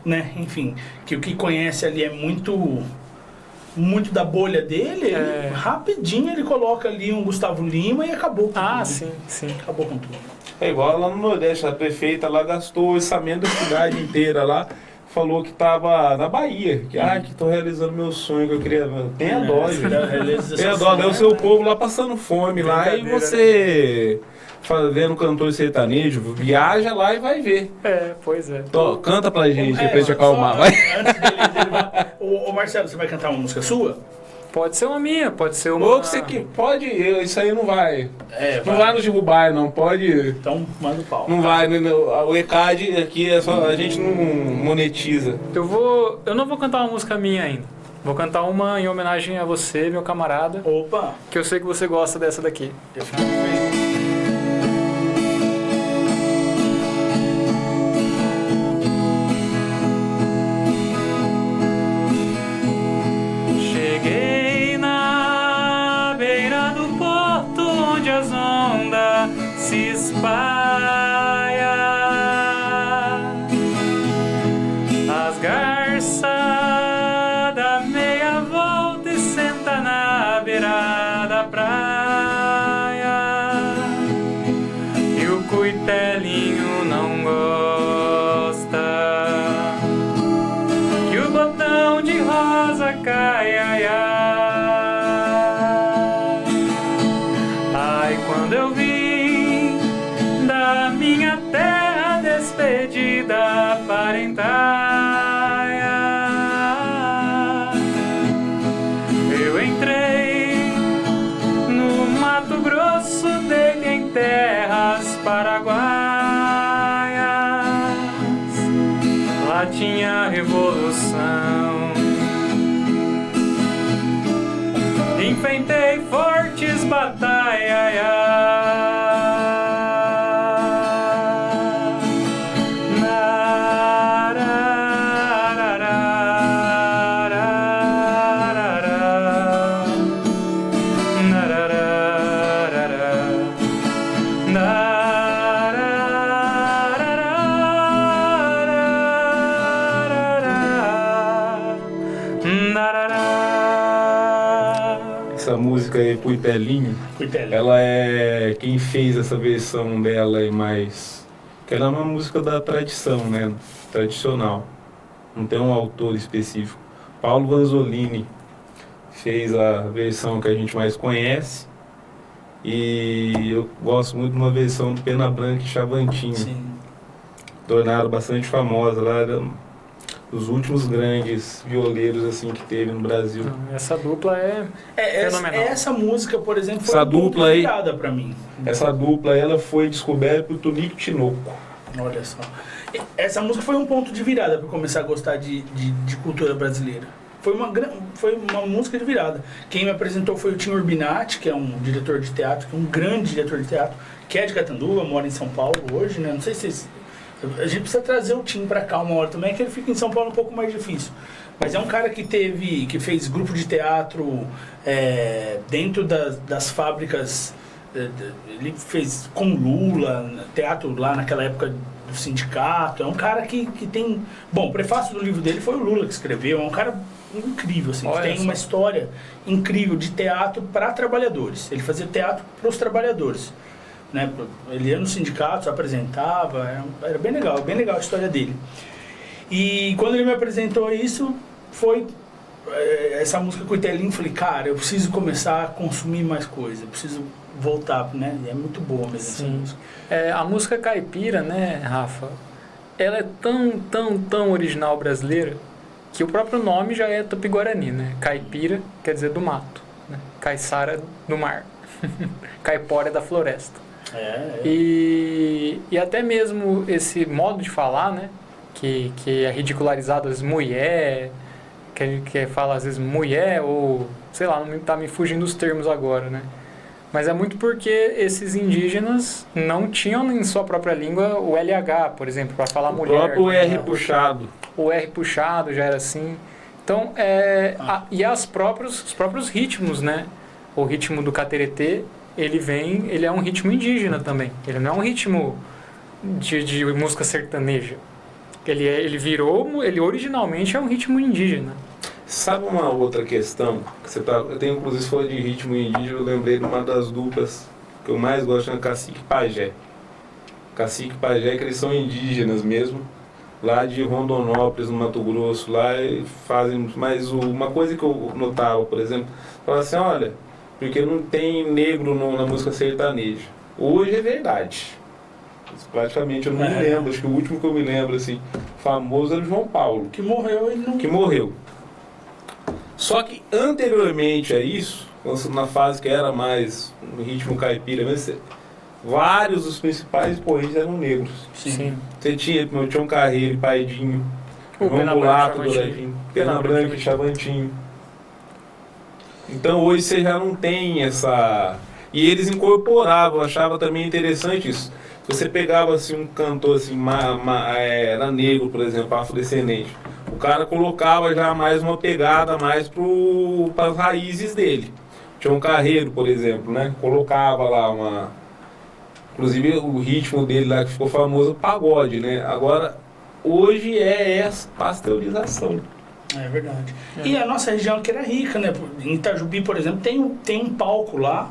né, enfim, que o que conhece ali é muito da bolha dele, ele, rapidinho ele coloca ali um Gustavo Lima e acabou com tudo. sim. Acabou com tudo. É igual lá no Nordeste, a prefeita lá gastou o orçamento da cidade inteira lá, falou que tava na Bahia, que tô realizando meu sonho que eu queria. Tenha dó, gente. Tenha dó, deve ser o povo lá passando fome lá e você fazendo cantor sertanejo, viaja lá e vai ver. Pois é. Canta pra gente, pra gente acalmar. Vai. Antes dele vai... Ô Marcelo, você vai cantar uma música sua? Pode ser uma minha, pode ser uma... Ou que você que pode, isso aí não vai. Não vai nos derrubar, não pode. Então, manda o pau. Não vai, o ECAD aqui é só, a gente não monetiza. Eu não vou cantar uma música minha ainda. Vou cantar uma em homenagem a você, meu camarada, Opa! que eu sei que você gosta dessa daqui. Eu fico feliz. Cheguei na beira do porto onde as ondas se espalham. As garças dá meia volta e senta na beira da praia. E o cuitelinho não gosta que o botão de rosa cai, ai, ai. Ai, quando eu vim da minha terra despedida parentaia, eu entrei no Mato Grosso, dele em terras paraguaias. Lá tinha revolução. Enfrentei fortes batalhas. Essa música aí, Cuitelinho, Cuitelinho. ela é... Quem fez essa versão dela é mais... Que ela é uma música da tradição, né? Tradicional. Não tem um autor específico. Paulo Vanzolini fez a versão que a gente mais conhece. E eu gosto muito de uma versão do Pena Branca e Chavantinho. Sim. Tornaram bastante famosa lá. Era os últimos grandes violeiros assim que teve no Brasil. Essa dupla é fenomenal. Essa música, por exemplo, foi Essa um ponto dupla de aí- virada pra mim. Essa dupla ela foi descoberta por Tonico Tinoco. Olha só. Essa música foi um ponto de virada para começar a gostar de cultura brasileira. Foi uma música de virada. Quem me apresentou foi o Tim Urbinati, que é um diretor de teatro, que é um grande diretor de teatro, que é de Catanduva, mora em São Paulo hoje, né? Não sei se... A gente precisa trazer o Tim pra cá uma hora também, que ele fica em São Paulo um pouco mais difícil. Mas é um cara que fez grupo de teatro dentro das fábricas Ele fez com Lula, teatro lá naquela época do sindicato. É um cara que tem... Bom, o prefácio do livro dele foi o Lula que escreveu. É um cara incrível, assim, que tem uma história incrível de teatro para trabalhadores. Ele fazia teatro para os trabalhadores. Né? Ele ia no sindicato, se apresentava. Era bem legal a história dele. E quando ele me apresentou isso, foi... essa música com o Itelinho, falei, cara, eu preciso começar a consumir mais coisa, eu preciso voltar, né? E é muito boa mesmo essa música. A música caipira, né, Rafa, ela é tão original brasileira que o próprio nome já é tupi-guarani, né? Caipira quer dizer do mato, né? Caiçara do mar, caipora da floresta. E até mesmo esse modo de falar, né, que é ridicularizado, às vezes, mulher... que fala às vezes mulher ou, sei lá, não tá me fugindo dos termos agora, né? Mas é muito porque esses indígenas não tinham em sua própria língua o LH, por exemplo, para falar mulher. O próprio R puxado. O R puxado já era assim. Então, e os próprios ritmos, né? O ritmo do cateretê, ele é um ritmo indígena também. Ele não é um ritmo de música sertaneja. Ele originalmente é um ritmo indígena. Sabe uma outra questão? Eu tenho, inclusive, se for de ritmo indígena, eu lembrei de uma das duplas que eu mais gosto, é Cacique e Pajé. Cacique e Pajé, que eles são indígenas mesmo, lá de Rondonópolis, no Mato Grosso, lá e fazem, mas uma coisa que eu notava, por exemplo, falava assim, olha, porque não tem negro na música sertaneja. Hoje é verdade. Praticamente eu não me lembro, acho que o último que eu me lembro, assim, famoso era o João Paulo. Que morreu e não... Que morreu. Só que anteriormente a isso, na fase que era mais no ritmo caipira, vários dos principais poetas eram negros. Sim. Você tinha Tião Carreiro, Paidinho, João Mulato, Douradinho, Pena Branca e Chavantinho. Então hoje você já não tem essa... E eles incorporavam, eu achava também interessante isso. Se você pegava assim, um cantor assim, era negro, por exemplo, afrodescendente, o cara colocava já mais uma pegada mais para as raízes dele. Tião Carreiro, por exemplo, né? Colocava lá uma... Inclusive o ritmo dele lá que ficou famoso, o pagode, né? Agora, hoje é essa pasteurização. É verdade. E a nossa região aqui era rica, né? Em Itajubi, por exemplo, tem um palco lá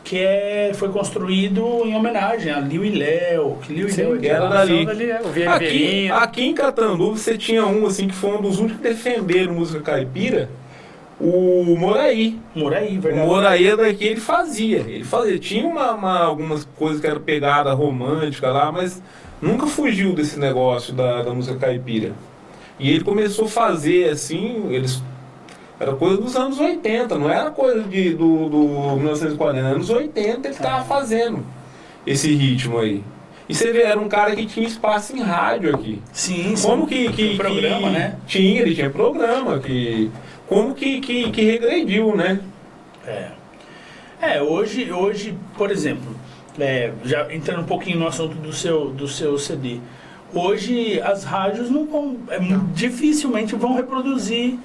que foi construído em homenagem a Liu e Léo. Que Liu e Léo era dali. Aqui em Catanduva você tinha um assim que foi um dos únicos que defenderam música caipira, o Moraí. Verdade. O Moraí daqui ele fazia. Tinha algumas coisas que eram pegada romântica lá, mas nunca fugiu desse negócio da música caipira. E ele começou a fazer assim, era coisa dos anos 80, não era coisa do 1940, anos 80 ele estava fazendo esse ritmo aí. E você vê, era um cara que tinha espaço em rádio aqui. Sim. Como que programa, né? Ele tinha programa, como que regrediu, né? Hoje, por exemplo, já entrando um pouquinho no assunto do seu CD, hoje as rádios não vão, dificilmente vão reproduzir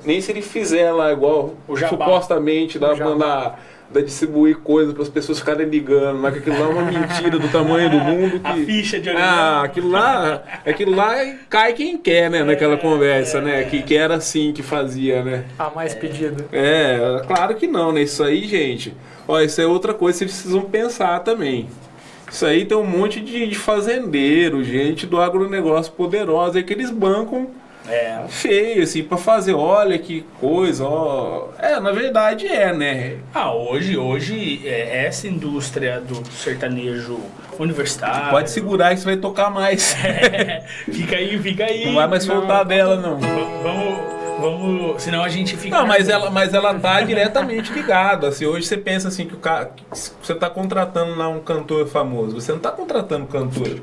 nem se ele fizer lá igual supostamente da distribuir coisas para as pessoas ficarem ligando, mas aquilo lá é uma mentira do tamanho do mundo. A ficha de original. Aquilo lá cai quem quer, né, naquela conversa, né, que era assim que fazia, né. A mais pedida. Claro que não, né, isso aí, gente, isso é outra coisa que vocês precisam pensar também. Isso aí tem um monte de fazendeiro, gente do agronegócio poderosa aí que eles bancam feio, assim, pra fazer, olha que coisa, na verdade né? Hoje essa indústria do sertanejo universitário... Pode segurar que você vai tocar mais. Fica aí. Não vai mais soltar dela, não. Vamos, senão a gente fica... Não, mas ela tá diretamente ligada. Assim, hoje você pensa assim que você tá contratando lá um cantor famoso. Você não tá contratando cantor.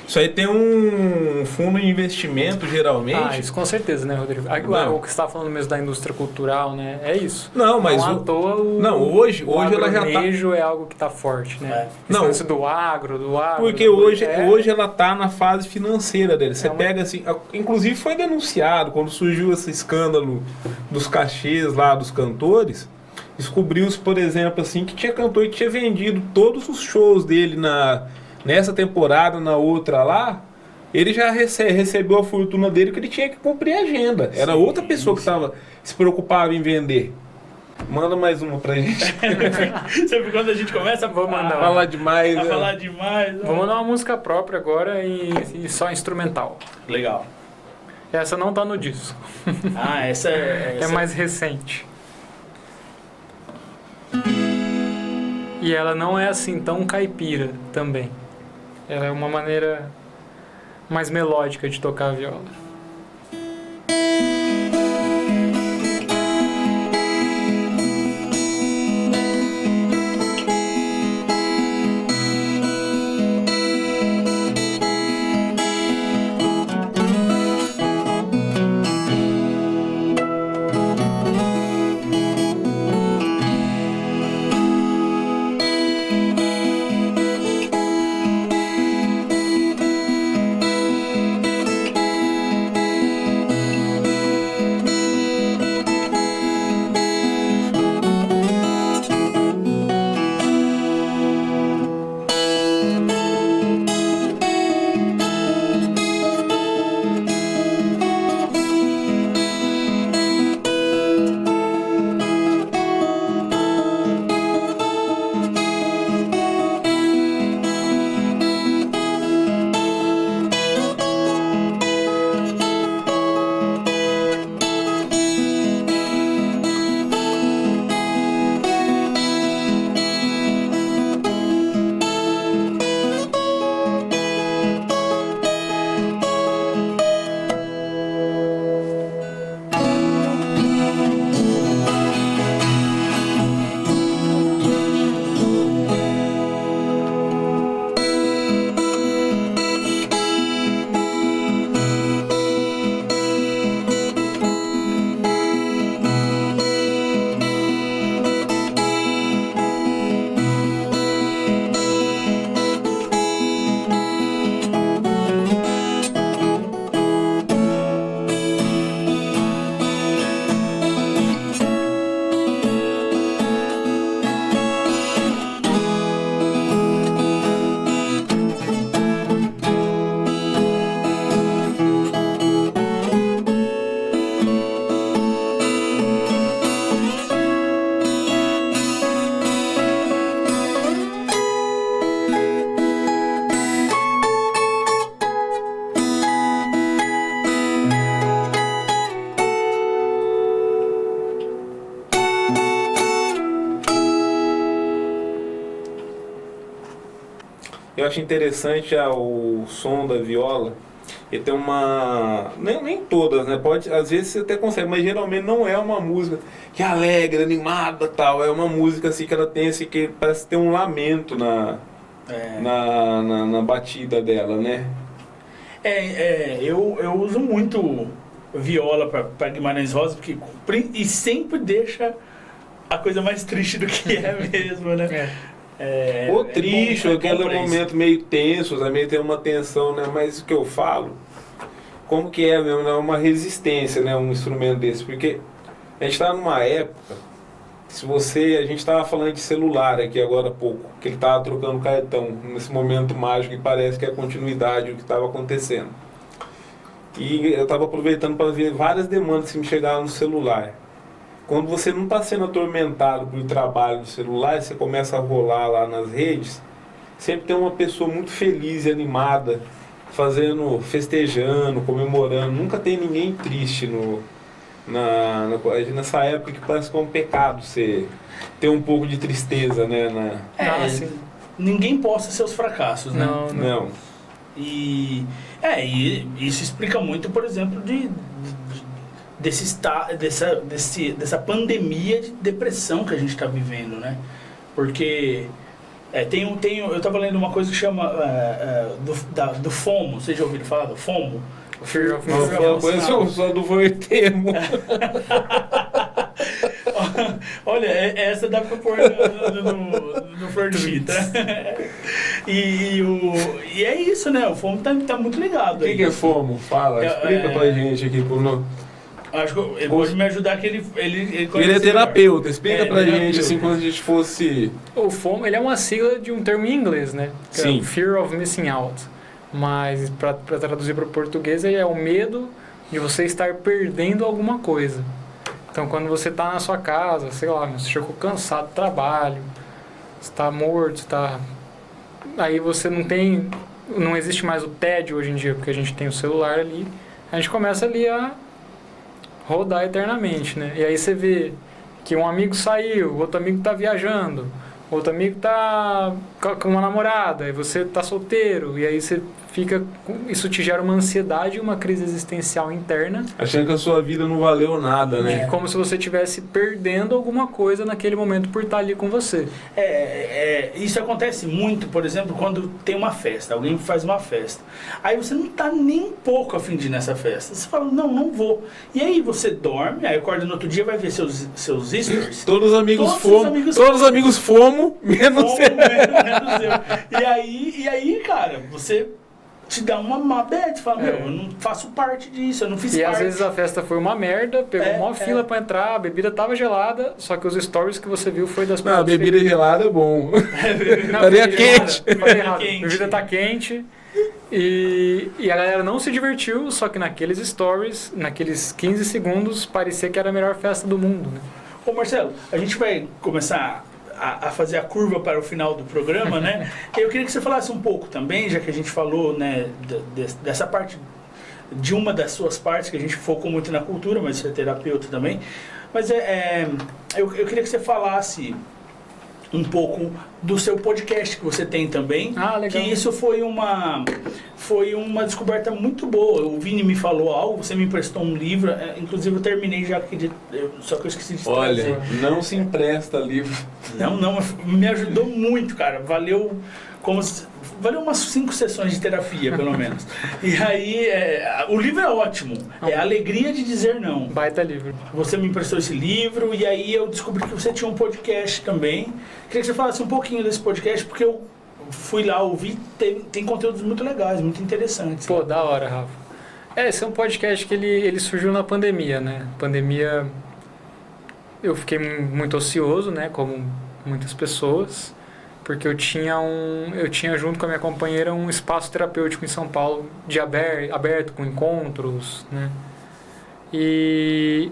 Isso aí tem um fundo de investimento, geralmente. Isso com certeza, né, Rodrigo? O que você tá falando mesmo da indústria cultural, né? É isso. Não, mas... Não à toa hoje ela já tá... é algo que tá forte, né? Não, isso do agro... Porque hoje ela tá na fase financeira dele. Você pega assim... Inclusive foi denunciado quando surgiu esse escândalo dos cachês lá dos cantores, Descobriu-se, por exemplo, assim, que tinha cantor que tinha vendido todos os shows dele nessa temporada, na outra lá. Ele já recebeu a fortuna dele que ele tinha que cumprir a agenda. Era outra pessoa que se preocupava em vender. Manda mais uma pra gente. Sempre quando a gente começa a falar demais. falar demais. Vou mandar uma música própria agora e só instrumental. Legal. Essa não tá no disco. Essa é mais recente. E ela não é assim tão caipira também. Ela é uma maneira mais melódica de tocar a viola. Eu acho interessante o som da viola. Ele tem uma... Nem todas, né? Às vezes você até consegue, mas geralmente não é uma música que é alegre, animada, tal. É uma música assim que ela tem esse que parece ter um lamento na batida dela, né? Eu uso muito viola para Guimarães Rosa e sempre deixa a coisa mais triste do que é mesmo, né? Ou triste, aquele momento meio tenso, também tem uma tensão, né? Mas o que eu falo, como que é mesmo, é uma resistência, né? Um instrumento desse, porque a gente está numa época, a gente estava falando de celular aqui agora há pouco, que ele estava trocando cartão, nesse momento mágico, e parece que é a continuidade do que estava acontecendo. E eu estava aproveitando para ver várias demandas que me chegaram no celular. Quando você não está sendo atormentado por trabalho no celular, você começa a rolar lá nas redes, sempre tem uma pessoa muito feliz e animada, festejando, comemorando. Nunca tem ninguém triste nessa época que parece que é um pecado você ter um pouco de tristeza, né? Assim, ninguém posta seus fracassos, né? Não. E isso explica muito, por exemplo, dessa pandemia de depressão que a gente está vivendo, né? Porque eu estava lendo uma coisa que chama do FOMO. Vocês já ouviram falar do FOMO? Fear of Missing Out. Só do termo. Olha, essa dá pra pôr no Florchita. E é isso, né? O FOMO tá muito ligado. O que é FOMO? Fala, explica pra gente aqui. Acho que ele pode me ajudar que ele Ele é terapeuta, explica pra terapeuta. gente assim, quando a gente fosse... O FOMO, ele é uma sigla de um termo em inglês, né? Que Sim. É o Fear of Missing Out. Mas, para traduzir para o português, ele é o medo de você estar perdendo alguma coisa. Então, quando você está na sua casa, sei lá, você chegou cansado do trabalho, você está morto, está... Aí você não existe mais o tédio hoje em dia, porque a gente tem o celular ali. A gente começa ali a rodar eternamente, né? E aí você vê que um amigo saiu, outro amigo está viajando, outro amigo está com uma namorada, e você está solteiro, e aí você fica... Isso te gera uma ansiedade e uma crise existencial interna. Achando que a sua vida não valeu nada, né? Como se você estivesse perdendo alguma coisa naquele momento por estar ali com você. Isso acontece muito, por exemplo, quando tem uma festa, alguém faz uma festa. Aí você não tá nem um pouco a fim de ir nessa festa. Você fala, não vou. E aí você dorme, aí acorda no outro dia, vai ver seus stories. Todos os amigos fomos, menos menos eu. E aí, cara, você te dá uma bad, fala, eu não faço parte disso, eu não fiz parte. E às vezes a festa foi uma merda, pegou uma fila pra entrar, a bebida tava gelada, só que os stories que você viu foi das pessoas... Não, a bebida gelada é bom. Estaria quente. A quente. bebida tá quente. E a galera não se divertiu, só que naqueles stories, naqueles 15 segundos, parecia que era a melhor festa do mundo, né? Ô Marcelo, a gente vai começar a fazer a curva para o final do programa, né? Eu queria que você falasse um pouco também, já que a gente falou, né, dessa parte, de uma das suas partes, que a gente focou muito na cultura, mas você é terapeuta também. Mas eu queria que você falasse um pouco do seu podcast que você tem também. Ah, legal. Que isso foi uma descoberta muito boa. O Vini me falou algo, você me emprestou um livro, inclusive eu terminei já, só que eu esqueci de Olha, trazer. não se empresta livro. Não, me ajudou muito, cara. Valeu umas 5 sessões de terapia, pelo menos. E aí, o livro é ótimo. É A Alegria de Dizer Não. Baita livro. Você me emprestou esse livro e aí eu descobri que você tinha um podcast também. Queria que você falasse um pouquinho desse podcast, porque eu fui lá ouvir, tem conteúdos muito legais, muito interessantes. Pô, da hora, Rafa. Esse é um podcast que ele surgiu na pandemia, né? Pandemia, eu fiquei muito ocioso, né? Como muitas pessoas. Porque eu tinha junto com a minha companheira um espaço terapêutico em São Paulo de aberto com encontros, né? E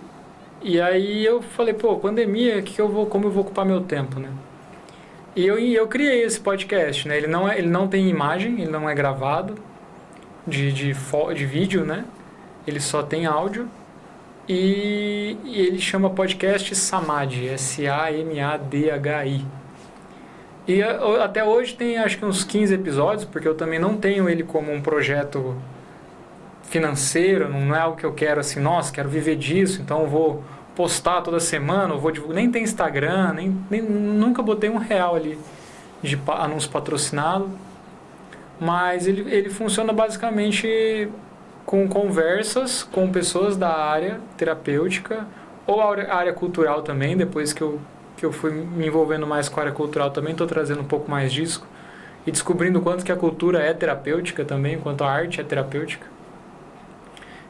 aí eu falei, pô, pandemia, como eu vou ocupar meu tempo, né? E eu criei esse podcast, né? Ele não tem imagem, ele não é gravado de vídeo, né? Ele só tem áudio e ele chama podcast Samadhi, S-A-M-A-D-H-I. E até hoje tem acho que uns 15 episódios, porque eu também não tenho ele como um projeto financeiro, não é algo que eu quero assim, nossa, quero viver disso, então eu vou postar toda semana, eu vou divulgar, nem tem Instagram, nunca botei R$1 ali de anúncio patrocinado, mas ele funciona basicamente com conversas com pessoas da área terapêutica ou a área cultural também, depois que eu fui me envolvendo mais com a área cultural também, estou trazendo um pouco mais disso e descobrindo o quanto que a cultura é terapêutica também, o quanto a arte é terapêutica.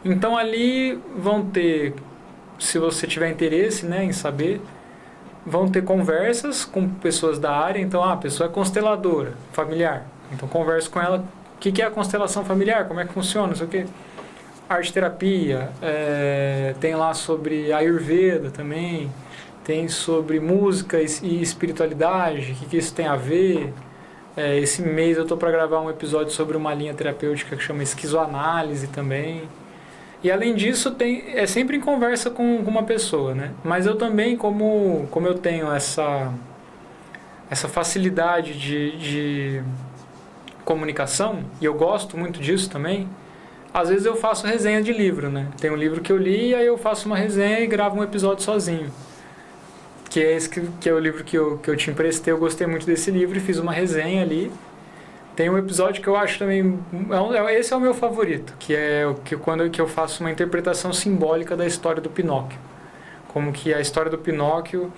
Então ali vão ter, se você tiver interesse, né, em saber, vão ter conversas com pessoas da área. Então a pessoa é consteladora familiar, então converso com ela, o que é a constelação familiar, como é que funciona, não sei o quê. Arte terapia, tem lá sobre Ayurveda também, tem sobre música e espiritualidade, o que isso tem a ver. Esse mês eu estou para gravar um episódio sobre uma linha terapêutica que chama esquizoanálise também. E além disso, é sempre em conversa com uma pessoa, né? Mas eu também, como eu tenho essa facilidade de comunicação, e eu gosto muito disso também, às vezes eu faço resenha de livro, né? Tem um livro que eu li, e aí eu faço uma resenha e gravo um episódio sozinho. Que é esse que é o livro que eu te emprestei, eu gostei muito desse livro e fiz uma resenha ali. Tem um episódio que eu acho também... esse é o meu favorito, que é quando eu faço uma interpretação simbólica da história do Pinóquio. Como que a história do Pinóquio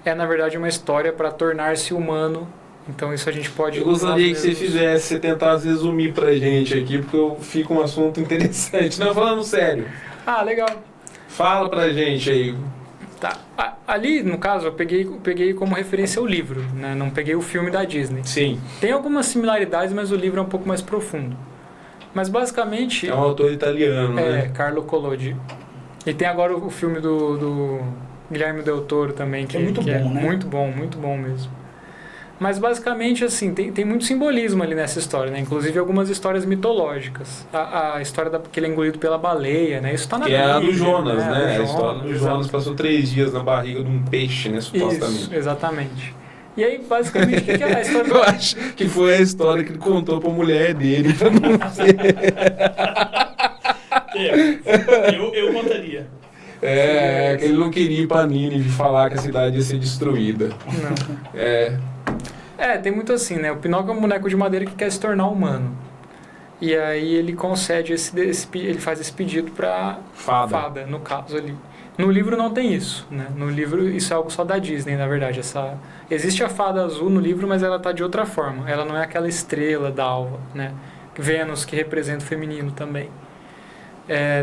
é, na verdade, uma história para tornar-se humano. Então isso a gente pode... Eu gostaria que você tentasse resumir pra gente aqui, porque fica um assunto interessante. Não, falando sério. Ah, legal. Fala pra gente aí. Tá. Ali, no caso, eu peguei como referência o livro, né? Não peguei o filme da Disney. Sim. Tem algumas similaridades, mas o livro é um pouco mais profundo. Mas basicamente... É um autor italiano, né? Carlo Collodi. E tem agora o filme do Guilherme Del Toro também, que é muito bom, né? Muito bom mesmo. Mas basicamente, assim, tem muito simbolismo ali nessa história, né? Inclusive algumas histórias mitológicas. A história que ele é engolido pela baleia, né? Isso tá na Bíblia. Que é a do Jonas, né? A A história do Jonas passou 3 dias na barriga de um peixe, né? Supostamente. Isso, exatamente. E aí, basicamente, o que é a história do... Eu acho que foi a história que ele contou pra mulher dele, pra não ser... Eu contaria. Que ele não queria ir pra Nínive falar que a cidade ia ser destruída. Não. Tem muito assim, né? O Pinóquio é um boneco de madeira que quer se tornar humano. E aí ele concede ele faz esse pedido pra fada, no caso ali. No livro não tem isso, né? No livro isso é algo só da Disney, na verdade. Existe a fada azul no livro, mas ela tá de outra forma. Ela não é aquela estrela d'alva, né? Vênus, que representa o feminino também.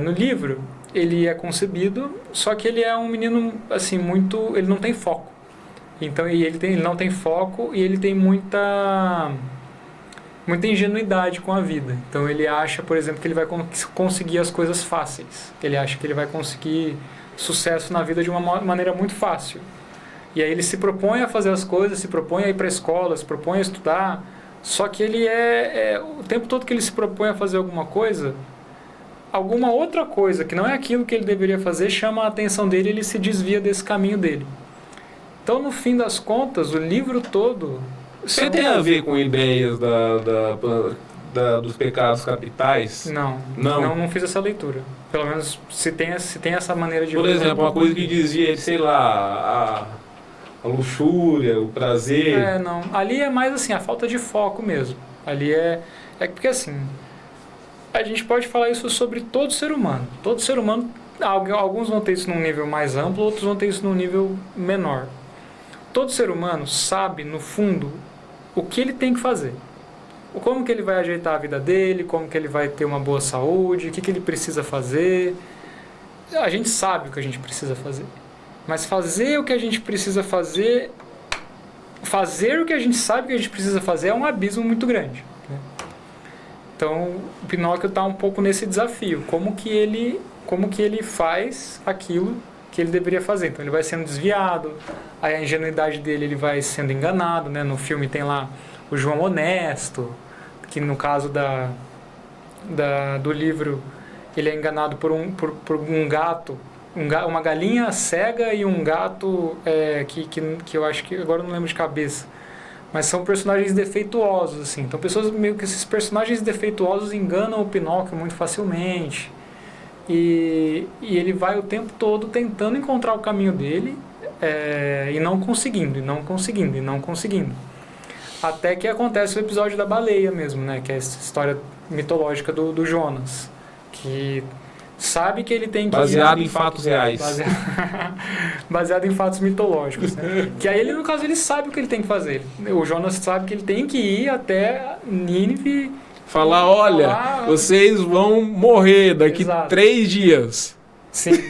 No livro, ele é concebido, só que ele é um menino, assim, ele não tem foco. Então, ele não tem foco e ele tem muita ingenuidade com a vida. Então, ele acha, por exemplo, que ele vai conseguir as coisas fáceis. Ele acha que ele vai conseguir sucesso na vida de uma maneira muito fácil. E aí ele se propõe a fazer as coisas, se propõe a ir para a escola, se propõe a estudar, só que ele o tempo todo que ele se propõe a fazer alguma coisa, alguma outra coisa que não é aquilo que ele deveria fazer chama a atenção dele e ele se desvia desse caminho dele. Então, no fim das contas, o livro todo... Você tem a ver com ideias dos pecados capitais? Não fiz essa leitura. Pelo menos se tem essa maneira de... Por exemplo, uma coisa que dizia, sei lá, a luxúria, o prazer... Não. Ali é mais assim, a falta de foco mesmo. Ali é porque assim, a gente pode falar isso sobre todo ser humano. Todo ser humano, alguns vão ter isso num nível mais amplo, outros vão ter isso num nível menor. Todo ser humano sabe, no fundo, o que ele tem que fazer. Como que ele vai ajeitar a vida dele, como que ele vai ter uma boa saúde, o que ele precisa fazer. A gente sabe o que a gente precisa fazer. Mas fazer o que a gente precisa fazer o que a gente sabe que a gente precisa fazer é um abismo muito grande, né? Então, o Pinóquio está um pouco nesse desafio. Como que ele faz aquilo que ele deveria fazer. Então ele vai sendo desviado, aí a ingenuidade dele ele vai sendo enganado, né? No filme tem lá o João Honesto, que no caso do livro ele é enganado por um gato, uma galinha cega e um gato que eu acho que agora eu não lembro de cabeça, mas são personagens defeituosos assim. Então meio que esses personagens defeituosos enganam o Pinóquio muito facilmente. E ele vai o tempo todo tentando encontrar o caminho dele e não conseguindo. Até que acontece o episódio da baleia mesmo, né? Que é essa história mitológica do Jonas. Que sabe que ele tem que... Baseado em fatos reais. Baseado em fatos mitológicos, né? Que aí, no caso, ele sabe o que ele tem que fazer. O Jonas sabe que ele tem que ir até Nínive... Falar, olha, vocês vão morrer daqui 3 dias. Sim.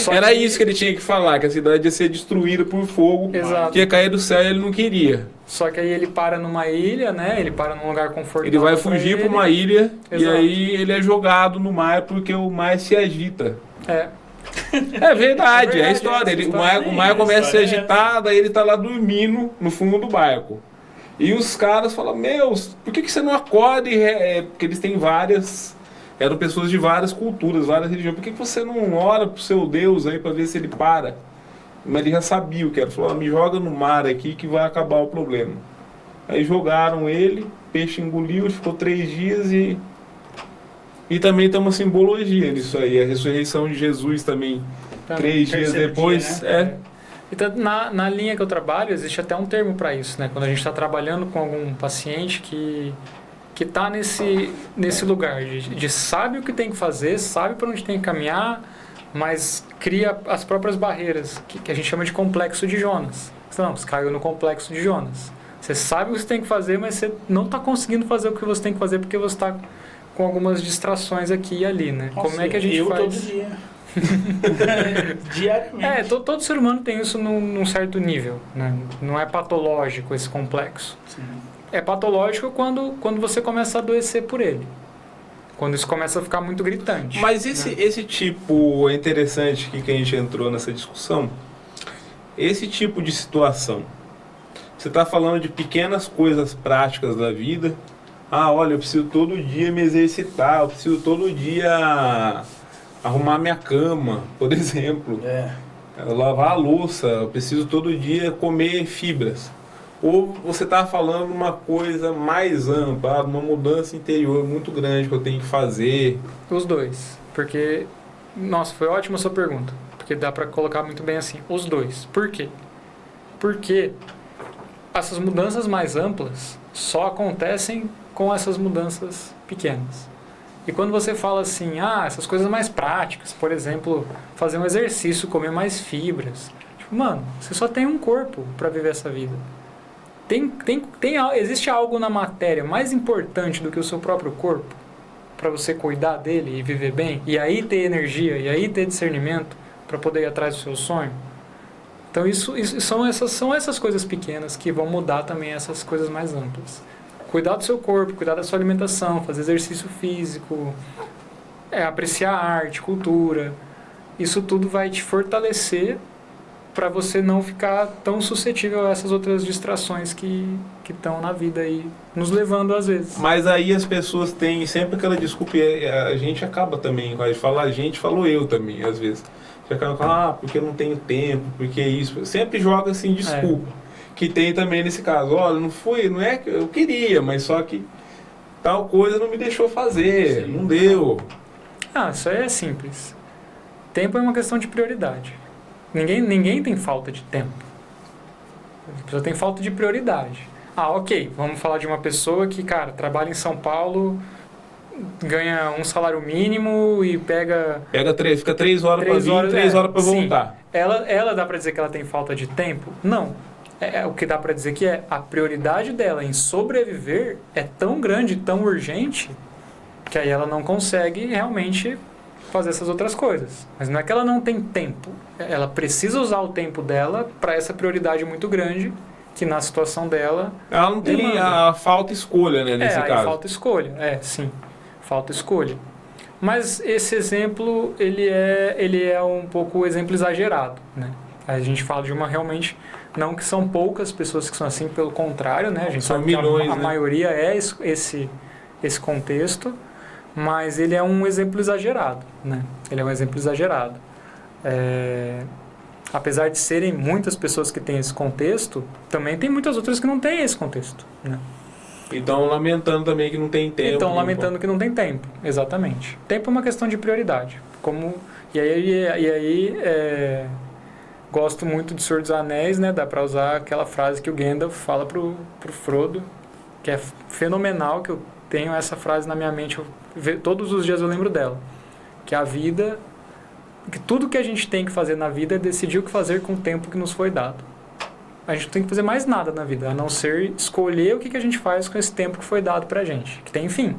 Era isso que ele tinha que falar, que a cidade ia ser destruída por fogo, que ia cair do céu e ele não queria. Só que aí ele para numa ilha, né? Ele para num lugar confortável. Ele vai fugir para uma ilha e aí ele é jogado no mar porque o mar se agita. É verdade, é a história. O mar começa a se agitar, daí ele tá lá dormindo no fundo do barco. E os caras falam, por que você não acorda porque eles têm eram pessoas de várias culturas, várias religiões, por que você não ora pro seu Deus aí pra ver se ele para? Mas ele já sabia o que era, falou, me joga no mar aqui que vai acabar o problema. Aí jogaram ele, o peixe engoliu, ele ficou 3 dias e também tem uma simbologia nisso aí, a ressurreição de Jesus também 3 dias depois, dia, né? Então, na linha que eu trabalho, existe até um termo para isso, né? Quando a gente está trabalhando com algum paciente que está nesse lugar de sabe o que tem que fazer, sabe para onde tem que caminhar, mas cria as próprias barreiras, que a gente chama de complexo de Jonas. Não, você caiu no complexo de Jonas. Você sabe o que você tem que fazer, mas você não está conseguindo fazer o que você tem que fazer porque você está com algumas distrações aqui e ali, né? Nossa, como é que a gente faz? Todo dia. Diariamente. Todo ser humano tem isso num certo nível, né? Não é patológico esse complexo. Sim. É patológico quando você começa a adoecer por ele. Quando isso começa a ficar muito gritante. Mas esse tipo, é interessante que a gente entrou nessa discussão, esse tipo de situação, você está falando de pequenas coisas práticas da vida. Olha, eu preciso todo dia me exercitar, eu preciso todo dia arrumar minha cama, por exemplo. Lavar a louça, eu preciso todo dia comer fibras. Ou você está falando uma coisa mais ampla, uma mudança interior muito grande que eu tenho que fazer? Os dois. Porque, nossa, foi ótima a sua pergunta. Porque dá para colocar muito bem assim. Os dois. Por quê? Porque essas mudanças mais amplas só acontecem com essas mudanças pequenas. E quando você fala assim, essas coisas mais práticas, por exemplo, fazer um exercício, comer mais fibras. Tipo, mano, você só tem um corpo para viver essa vida. Existe algo na matéria mais importante do que o seu próprio corpo para você cuidar dele e viver bem? E aí ter energia, e aí ter discernimento para poder ir atrás do seu sonho? Então são essas coisas pequenas que vão mudar também essas coisas mais amplas. Cuidar do seu corpo, cuidar da sua alimentação, fazer exercício físico, apreciar arte, cultura. Isso tudo vai te fortalecer para você não ficar tão suscetível a essas outras distrações que estão na vida aí, nos levando às vezes. Mas aí as pessoas têm sempre aquela desculpa, e a gente acaba também, quando a gente fala a gente, falo eu também, às vezes. Você acaba falando, porque eu não tenho tempo, porque isso. Sempre joga assim, desculpa. Que tem também nesse caso, olha, não é que eu queria, mas só que tal coisa não me deixou fazer, não deu. Isso aí é simples. Tempo é uma questão de prioridade. Ninguém tem falta de tempo. A pessoa tem falta de prioridade. Ok, vamos falar de uma pessoa que, cara, trabalha em São Paulo, ganha um salário mínimo e fica 3 horas para vir, 3 horas para voltar. Ela dá para dizer que ela tem falta de tempo? Não. O que dá para dizer que a prioridade dela em sobreviver é tão grande, tão urgente, que aí ela não consegue realmente fazer essas outras coisas. Mas não é que ela não tem tempo. Ela precisa usar o tempo dela para essa prioridade muito grande, que na situação dela... Ela não tem a falta escolha, né, nesse caso. Falta escolha. Sim. Falta escolha. Mas esse exemplo, ele é um pouco o exemplo exagerado, né? A gente fala de uma realmente... Não que são poucas pessoas que são assim, pelo contrário, né? A gente são sabe milhões, que a maioria é esse contexto, mas ele é um exemplo exagerado, né? Ele é um exemplo exagerado. Apesar de serem muitas pessoas que têm esse contexto, também tem muitas outras que não têm esse contexto, né? Então, lamentando também que não tem tempo. Então, lamentando que não tem tempo, exatamente. Tempo é uma questão de prioridade. E aí gosto muito de Senhor dos Anéis, né? Dá pra usar aquela frase que o Gandalf fala pro Frodo, que é fenomenal, que eu tenho essa frase na minha mente, todos os dias eu lembro dela. Que a vida, que tudo que a gente tem que fazer na vida é decidir o que fazer com o tempo que nos foi dado. A gente não tem que fazer mais nada na vida, a não ser escolher o que a gente faz com esse tempo que foi dado pra gente, que tem fim.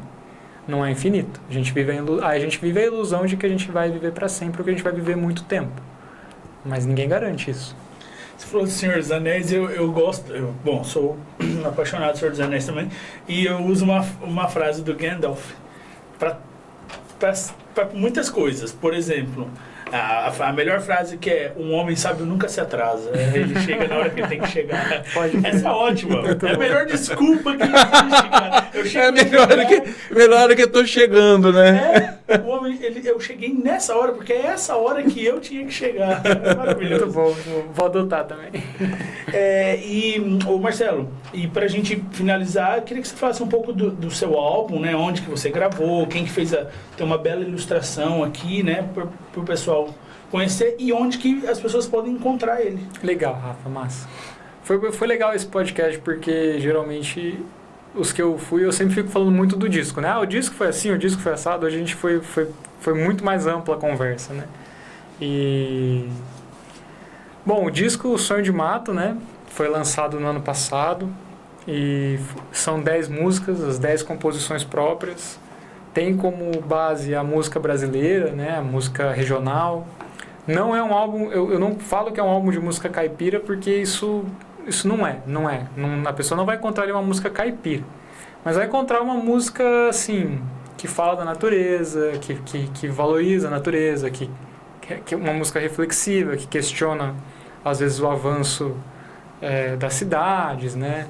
Não é infinito. A gente vive a ilusão de que a gente vai viver para sempre, ou que a gente vai viver muito tempo. Mas ninguém garante isso. Você falou do Senhor dos Anéis, eu gosto... sou apaixonado do Senhor dos Anéis também. E eu uso uma frase do Gandalf para muitas coisas. Por exemplo... A melhor frase que é: um homem sábio nunca se atrasa. Ele chega na hora que ele tem que chegar. Essa é ótima. É a melhor desculpa que existe, cara. Melhor que eu tô chegando, né? Eu cheguei nessa hora, porque é essa hora que eu tinha que chegar. É maravilhoso. Muito bom, vou adotar também. Marcelo, e pra gente finalizar, queria que você falasse um pouco do seu álbum, né? Onde que você gravou, quem que fez tem uma bela ilustração aqui, né? Pro pessoal conhecer e onde que as pessoas podem encontrar ele. Legal, Rafa, massa. Foi legal esse podcast porque geralmente os que eu fui, eu sempre fico falando muito do disco, né? O disco foi assim, o disco foi assado, hoje a gente foi muito mais ampla a conversa, né? Bom, o disco O Sonho de Mato, né? Foi lançado no ano passado e são 10 músicas, as 10 composições próprias. tem como base a música brasileira, né? A música regional. Não é um álbum, eu não falo que é um álbum de música caipira, porque isso não é. A pessoa não vai encontrar ali uma música caipira. Mas vai encontrar uma música, assim, que fala da natureza, que valoriza a natureza, que é uma música reflexiva, que questiona, às vezes, o avanço das cidades, né?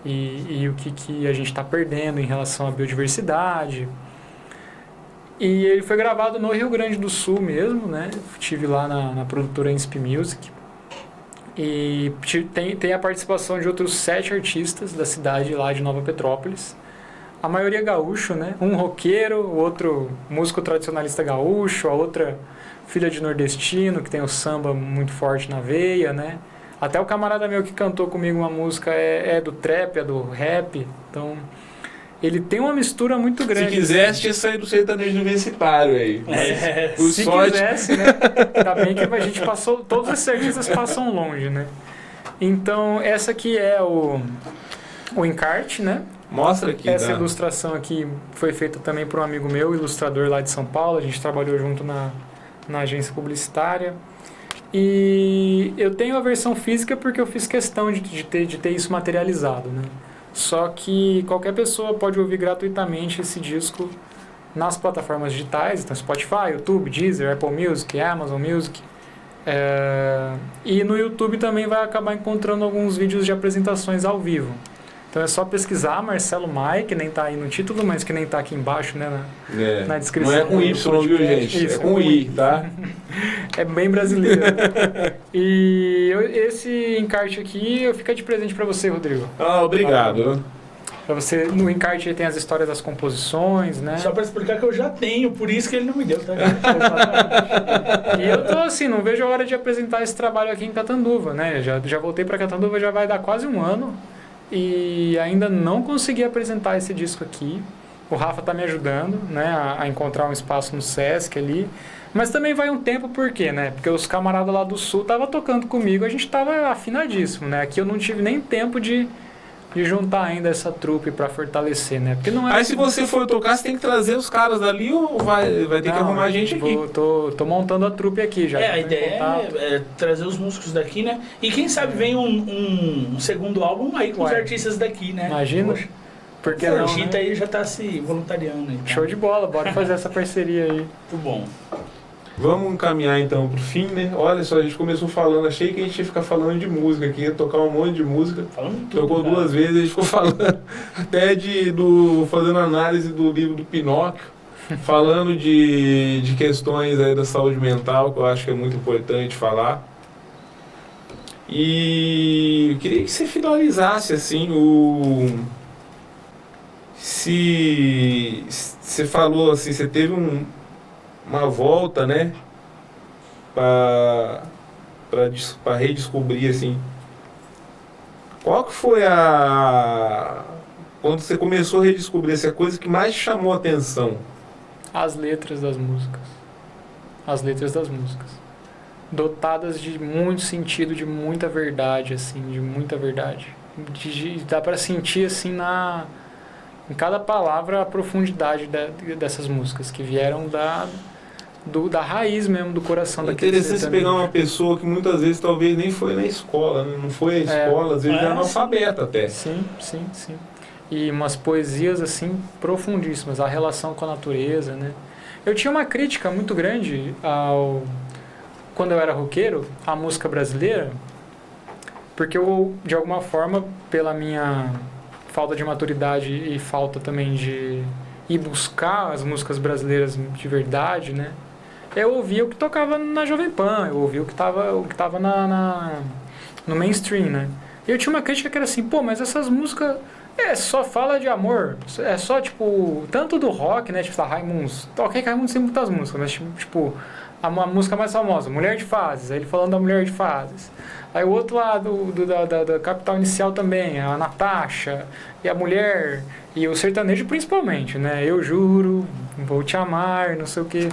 E o que a gente está perdendo em relação à biodiversidade. E ele foi gravado no Rio Grande do Sul mesmo, né? Estive lá na produtora Insp Music. E tem a participação de outros 7 artistas da cidade lá de Nova Petrópolis. A maioria gaúcho, né? Um roqueiro, o outro músico tradicionalista gaúcho, a outra filha de nordestino, que tem o samba muito forte na veia, né? Até o camarada meu que cantou comigo uma música é do trap, é do rap. Então, ele tem uma mistura muito grande. Se quisesse, tinha saído do sertanejo universitário aí. Se quisesse, né? Ainda bem que a gente passou... Todos esses artistas passam longe, né? Então, essa aqui é o encarte, né? Mostra aqui. Essa ilustração aqui foi feita também por um amigo meu, ilustrador lá de São Paulo. A gente trabalhou junto na agência publicitária. E eu tenho a versão física porque eu fiz questão de ter isso materializado, né? Só que qualquer pessoa pode ouvir gratuitamente esse disco nas plataformas digitais, então Spotify, YouTube, Deezer, Apple Music, Amazon Music. E no YouTube também vai acabar encontrando alguns vídeos de apresentações ao vivo. Então é só pesquisar Marcelo Mai, que nem está aí no título, mas que nem está aqui embaixo, né, na descrição. Não é com Y, viu, gente? Isso, é com I, tá? É bem brasileiro. E esse encarte aqui fica de presente para você, Rodrigo. Obrigado. Para você, no encarte tem as histórias das composições, né? Só para explicar que eu já tenho, por isso que ele não me deu, tá? E eu tô assim, não vejo a hora de apresentar esse trabalho aqui em Catanduva, né? Já voltei para Catanduva, já vai dar quase um ano. E ainda não consegui apresentar esse disco aqui. O Rafa está me ajudando, né, a encontrar um espaço no Sesc ali. Mas também vai um tempo, por quê, né? Porque os camaradas lá do Sul estavam tocando comigo, a gente estava afinadíssimo, né? Aqui eu não tive nem tempo de juntar ainda essa trupe para fortalecer, né? Porque não é. Aí se você for tocar, você tem que trazer os caras dali ou vai ter que arrumar a gente aqui? Tô montando a trupe aqui já. A ideia é trazer os músicos daqui, né? E quem sabe vem um segundo álbum aí com os artistas daqui, né? Imagina. Poxa. Porque a Gita aí já tá se voluntariando. Então. Show de bola, bora fazer essa parceria aí. Muito bom. Vamos encaminhar então pro fim, né? Olha só, a gente começou falando, achei que a gente ia ficar falando de música aqui, ia tocar um monte de música. Falando tudo, tocou cara. 2 vezes, a gente ficou falando até fazendo análise do livro do Pinóquio, falando de questões aí da saúde mental, que eu acho que é muito importante falar. E eu queria que você finalizasse assim se você falou assim, você teve uma volta, né, para redescobrir assim, qual que foi quando você começou a redescobrir essa coisa que mais te chamou a atenção? As letras das músicas, dotadas de muito sentido, de muita verdade, assim, dá para sentir assim em cada palavra a profundidade dessas músicas que vieram da raiz mesmo, do coração daquele. É interessante pegar uma pessoa que muitas vezes talvez nem foi na escola, né? Não foi à escola, às vezes é analfabeta até. Sim. E umas poesias assim profundíssimas, a relação com a natureza, né? Eu tinha uma crítica muito grande quando eu era roqueiro, à música brasileira, porque eu, de alguma forma, pela minha falta de maturidade e falta também de ir buscar as músicas brasileiras de verdade, né? Eu ouvia o que tocava na Jovem Pan, eu ouvia o que tava no mainstream, né? E eu tinha uma crítica que era assim, mas essas músicas só fala de amor, é só, tipo, tanto do rock, né? Tipo, Raimundos, ok, Raimundos tem muitas músicas, mas, tipo, a música mais famosa, Mulher de Fases, aí ele falando da Mulher de Fases. Aí o outro lado da Capital Inicial também, a Natasha, e a mulher, e o sertanejo principalmente, né? Eu juro, vou te amar, não sei o quê.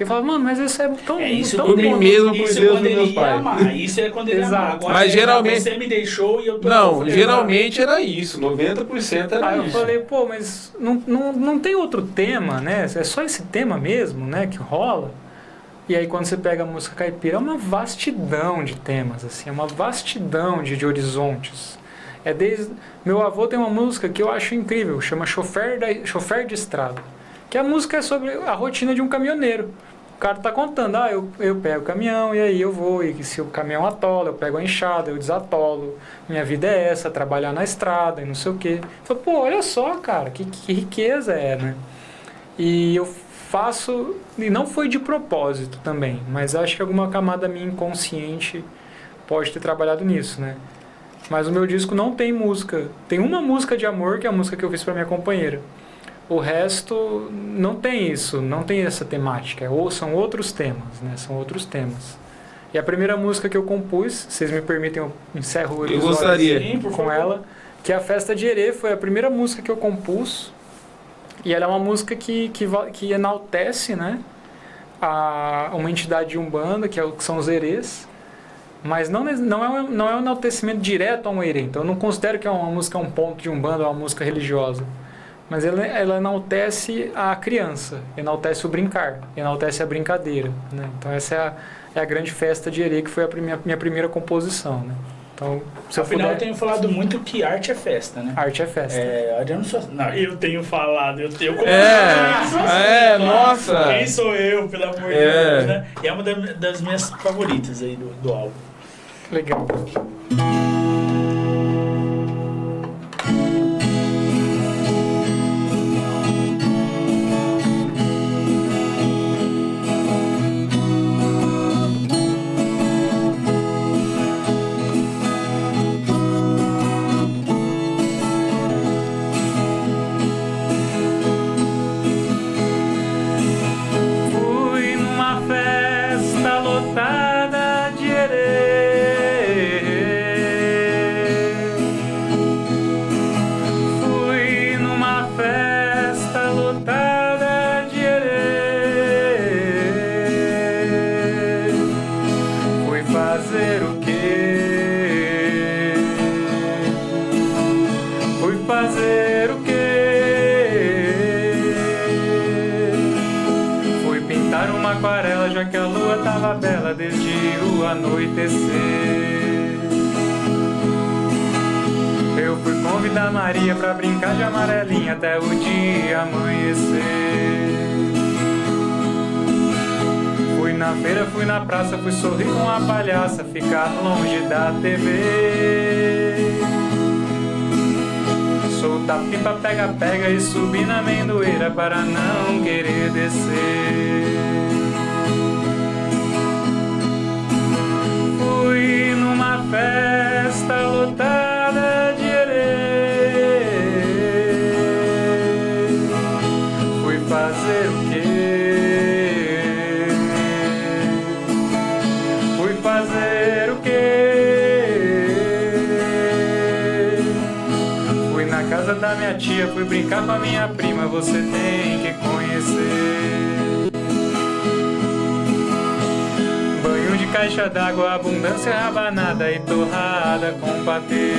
Eu falava, mano, mas isso é tão isso tão comi bom. mesmo por isso Deus quando dos meus ele ia pais. amar. Isso é quando ele ia amar. Exato. Agora, Mas geralmente- você me deixou e eu tô... Não, geralmente era isso, 90% era Aí eu isso. falei, pô, mas não tem outro tema, né? É só esse tema mesmo, né, que rola. E aí quando você pega a música caipira, é uma vastidão de temas, assim, é uma vastidão de horizontes. É desde... Meu avô tem uma música que eu acho incrível, chama Chofer de Estrada. Que a música é sobre a rotina de um caminhoneiro. O cara tá contando, eu pego o caminhão e aí eu vou, e se o caminhão atola, eu pego a enxada, eu desatolo. Minha vida é essa, trabalhar na estrada e não sei o quê. Eu falo, pô, olha só, cara, que riqueza é, né? E eu faço, e não foi de propósito também, mas acho que alguma camada minha inconsciente pode ter trabalhado nisso, né? Mas o meu disco não tem música. Tem uma música de amor, que é a música que eu fiz pra minha companheira. O resto não tem isso, não tem essa temática. Ou são outros temas, né? São outros temas. E a primeira música que eu compus, vocês me permitem, eu encerro o episódio gostaria. Sim, por com favor. ela, que é a Festa de Herê, foi a primeira música que eu compus. E ela é uma música que enaltece, né? Uma entidade de Umbanda, que são os herês. Mas não é um enaltecimento direto a um herê. Então eu não considero que uma música é um ponto de Umbanda ou uma música religiosa. Mas ela enaltece a criança, enaltece o brincar, enaltece a brincadeira, né? Então essa é a grande festa de Herê, que foi a minha primeira composição, né? Então, se eu Afinal, puder, eu tenho falado muito que arte é festa, né? arte é festa. Eu tenho falado, eu nossa. Quem sou eu, pelo amor de É. Deus, né? E é uma das minhas favoritas aí do álbum. Legal. Fui numa festa lotada de herê. Fui numa festa lotada de herê. Fui fazer o quê? Fui fazer o quê? Fui pintar uma aquarela, já que a lua tava bela desde o anoitecer. Eu fui convidar Maria pra brincar de amarelinha até o dia amanhecer. Fui na feira, fui na praça, fui sorrir com a palhaça, ficar longe da TV. Soltar pipa, pega-pega e subir na amendoeira para não querer descer. Fui numa festa lotada de herê. Fui fazer o quê? Fui fazer o quê? Fui na casa da minha tia, fui brincar com a minha prima, você tem que conhecer. Banho de caixa d'água, abundância rabanada e torrada com patê.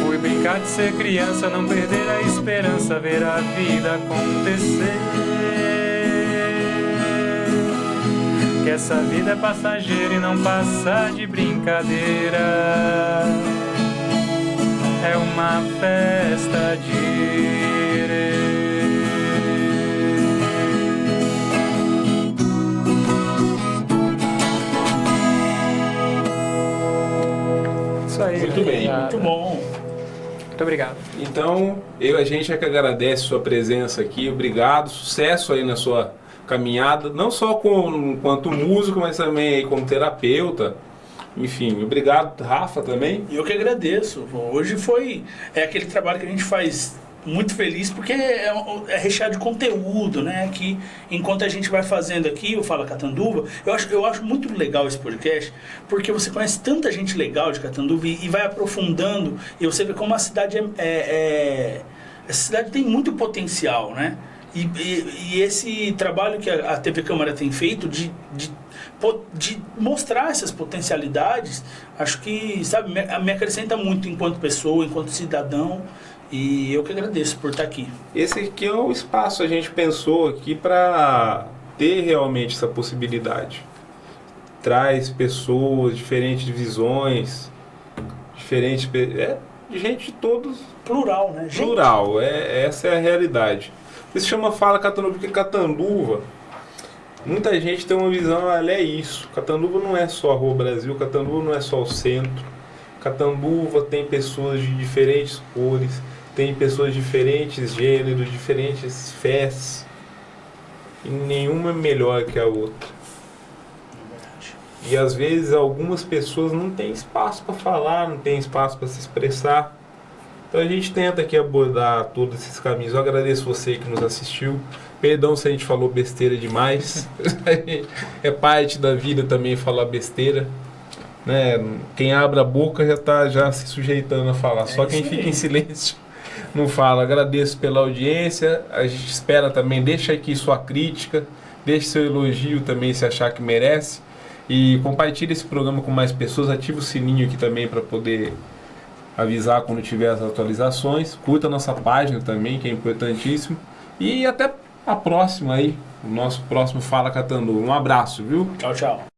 Fui brincar de ser criança, não perder a esperança, ver a vida acontecer. Que essa vida é passageira e não passa de brincadeira. É uma festa de herê. Isso aí. Muito bem. Muito bom. Muito obrigado. Então, a gente é que agradece sua presença aqui, obrigado, sucesso aí na sua caminhada, não só quanto músico, mas também aí como terapeuta. Enfim, obrigado, Rafa, também. Eu que agradeço. Hoje foi aquele trabalho que a gente faz muito feliz, porque é recheado de conteúdo, né? Que enquanto a gente vai fazendo aqui, o Fala Catanduva, eu acho muito legal esse podcast, porque você conhece tanta gente legal de Catanduva e vai aprofundando, e você vê como a cidade essa cidade tem muito potencial, né? E esse trabalho que a TV Câmara tem feito de mostrar essas potencialidades, acho que, sabe, me acrescenta muito enquanto pessoa, enquanto cidadão, e eu que agradeço por estar aqui. Esse aqui é o espaço, a gente pensou aqui para ter realmente essa possibilidade. Traz pessoas, diferentes visões, diferentes... de gente de todos... Plural, né? Gente. Plural, essa é a realidade. Isso chama Fala Catanduva, porque Catanduva, muita gente tem uma visão, olha, é isso. Catanduva não é só a Rua Brasil, Catanduva não é só o centro. Catanduva tem pessoas de diferentes cores, tem pessoas de diferentes gêneros, diferentes fés. E nenhuma é melhor que a outra. E às vezes algumas pessoas não têm espaço para falar, não têm espaço para se expressar. Então a gente tenta aqui abordar todos esses caminhos. Eu agradeço você que nos assistiu. Perdão se a gente falou besteira demais. É parte da vida também falar besteira. Né? Quem abre a boca já está já se sujeitando a falar. Só quem fica em silêncio não fala. Agradeço pela audiência. A gente espera também. Deixa aqui sua crítica. Deixe seu elogio também se achar que merece. E compartilhe esse programa com mais pessoas. Ative o sininho aqui também para poder avisar quando tiver as atualizações. Curta a nossa página também, que é importantíssimo. E até a próxima aí, o nosso próximo Fala Catanduva. Um abraço, viu? Tchau, tchau.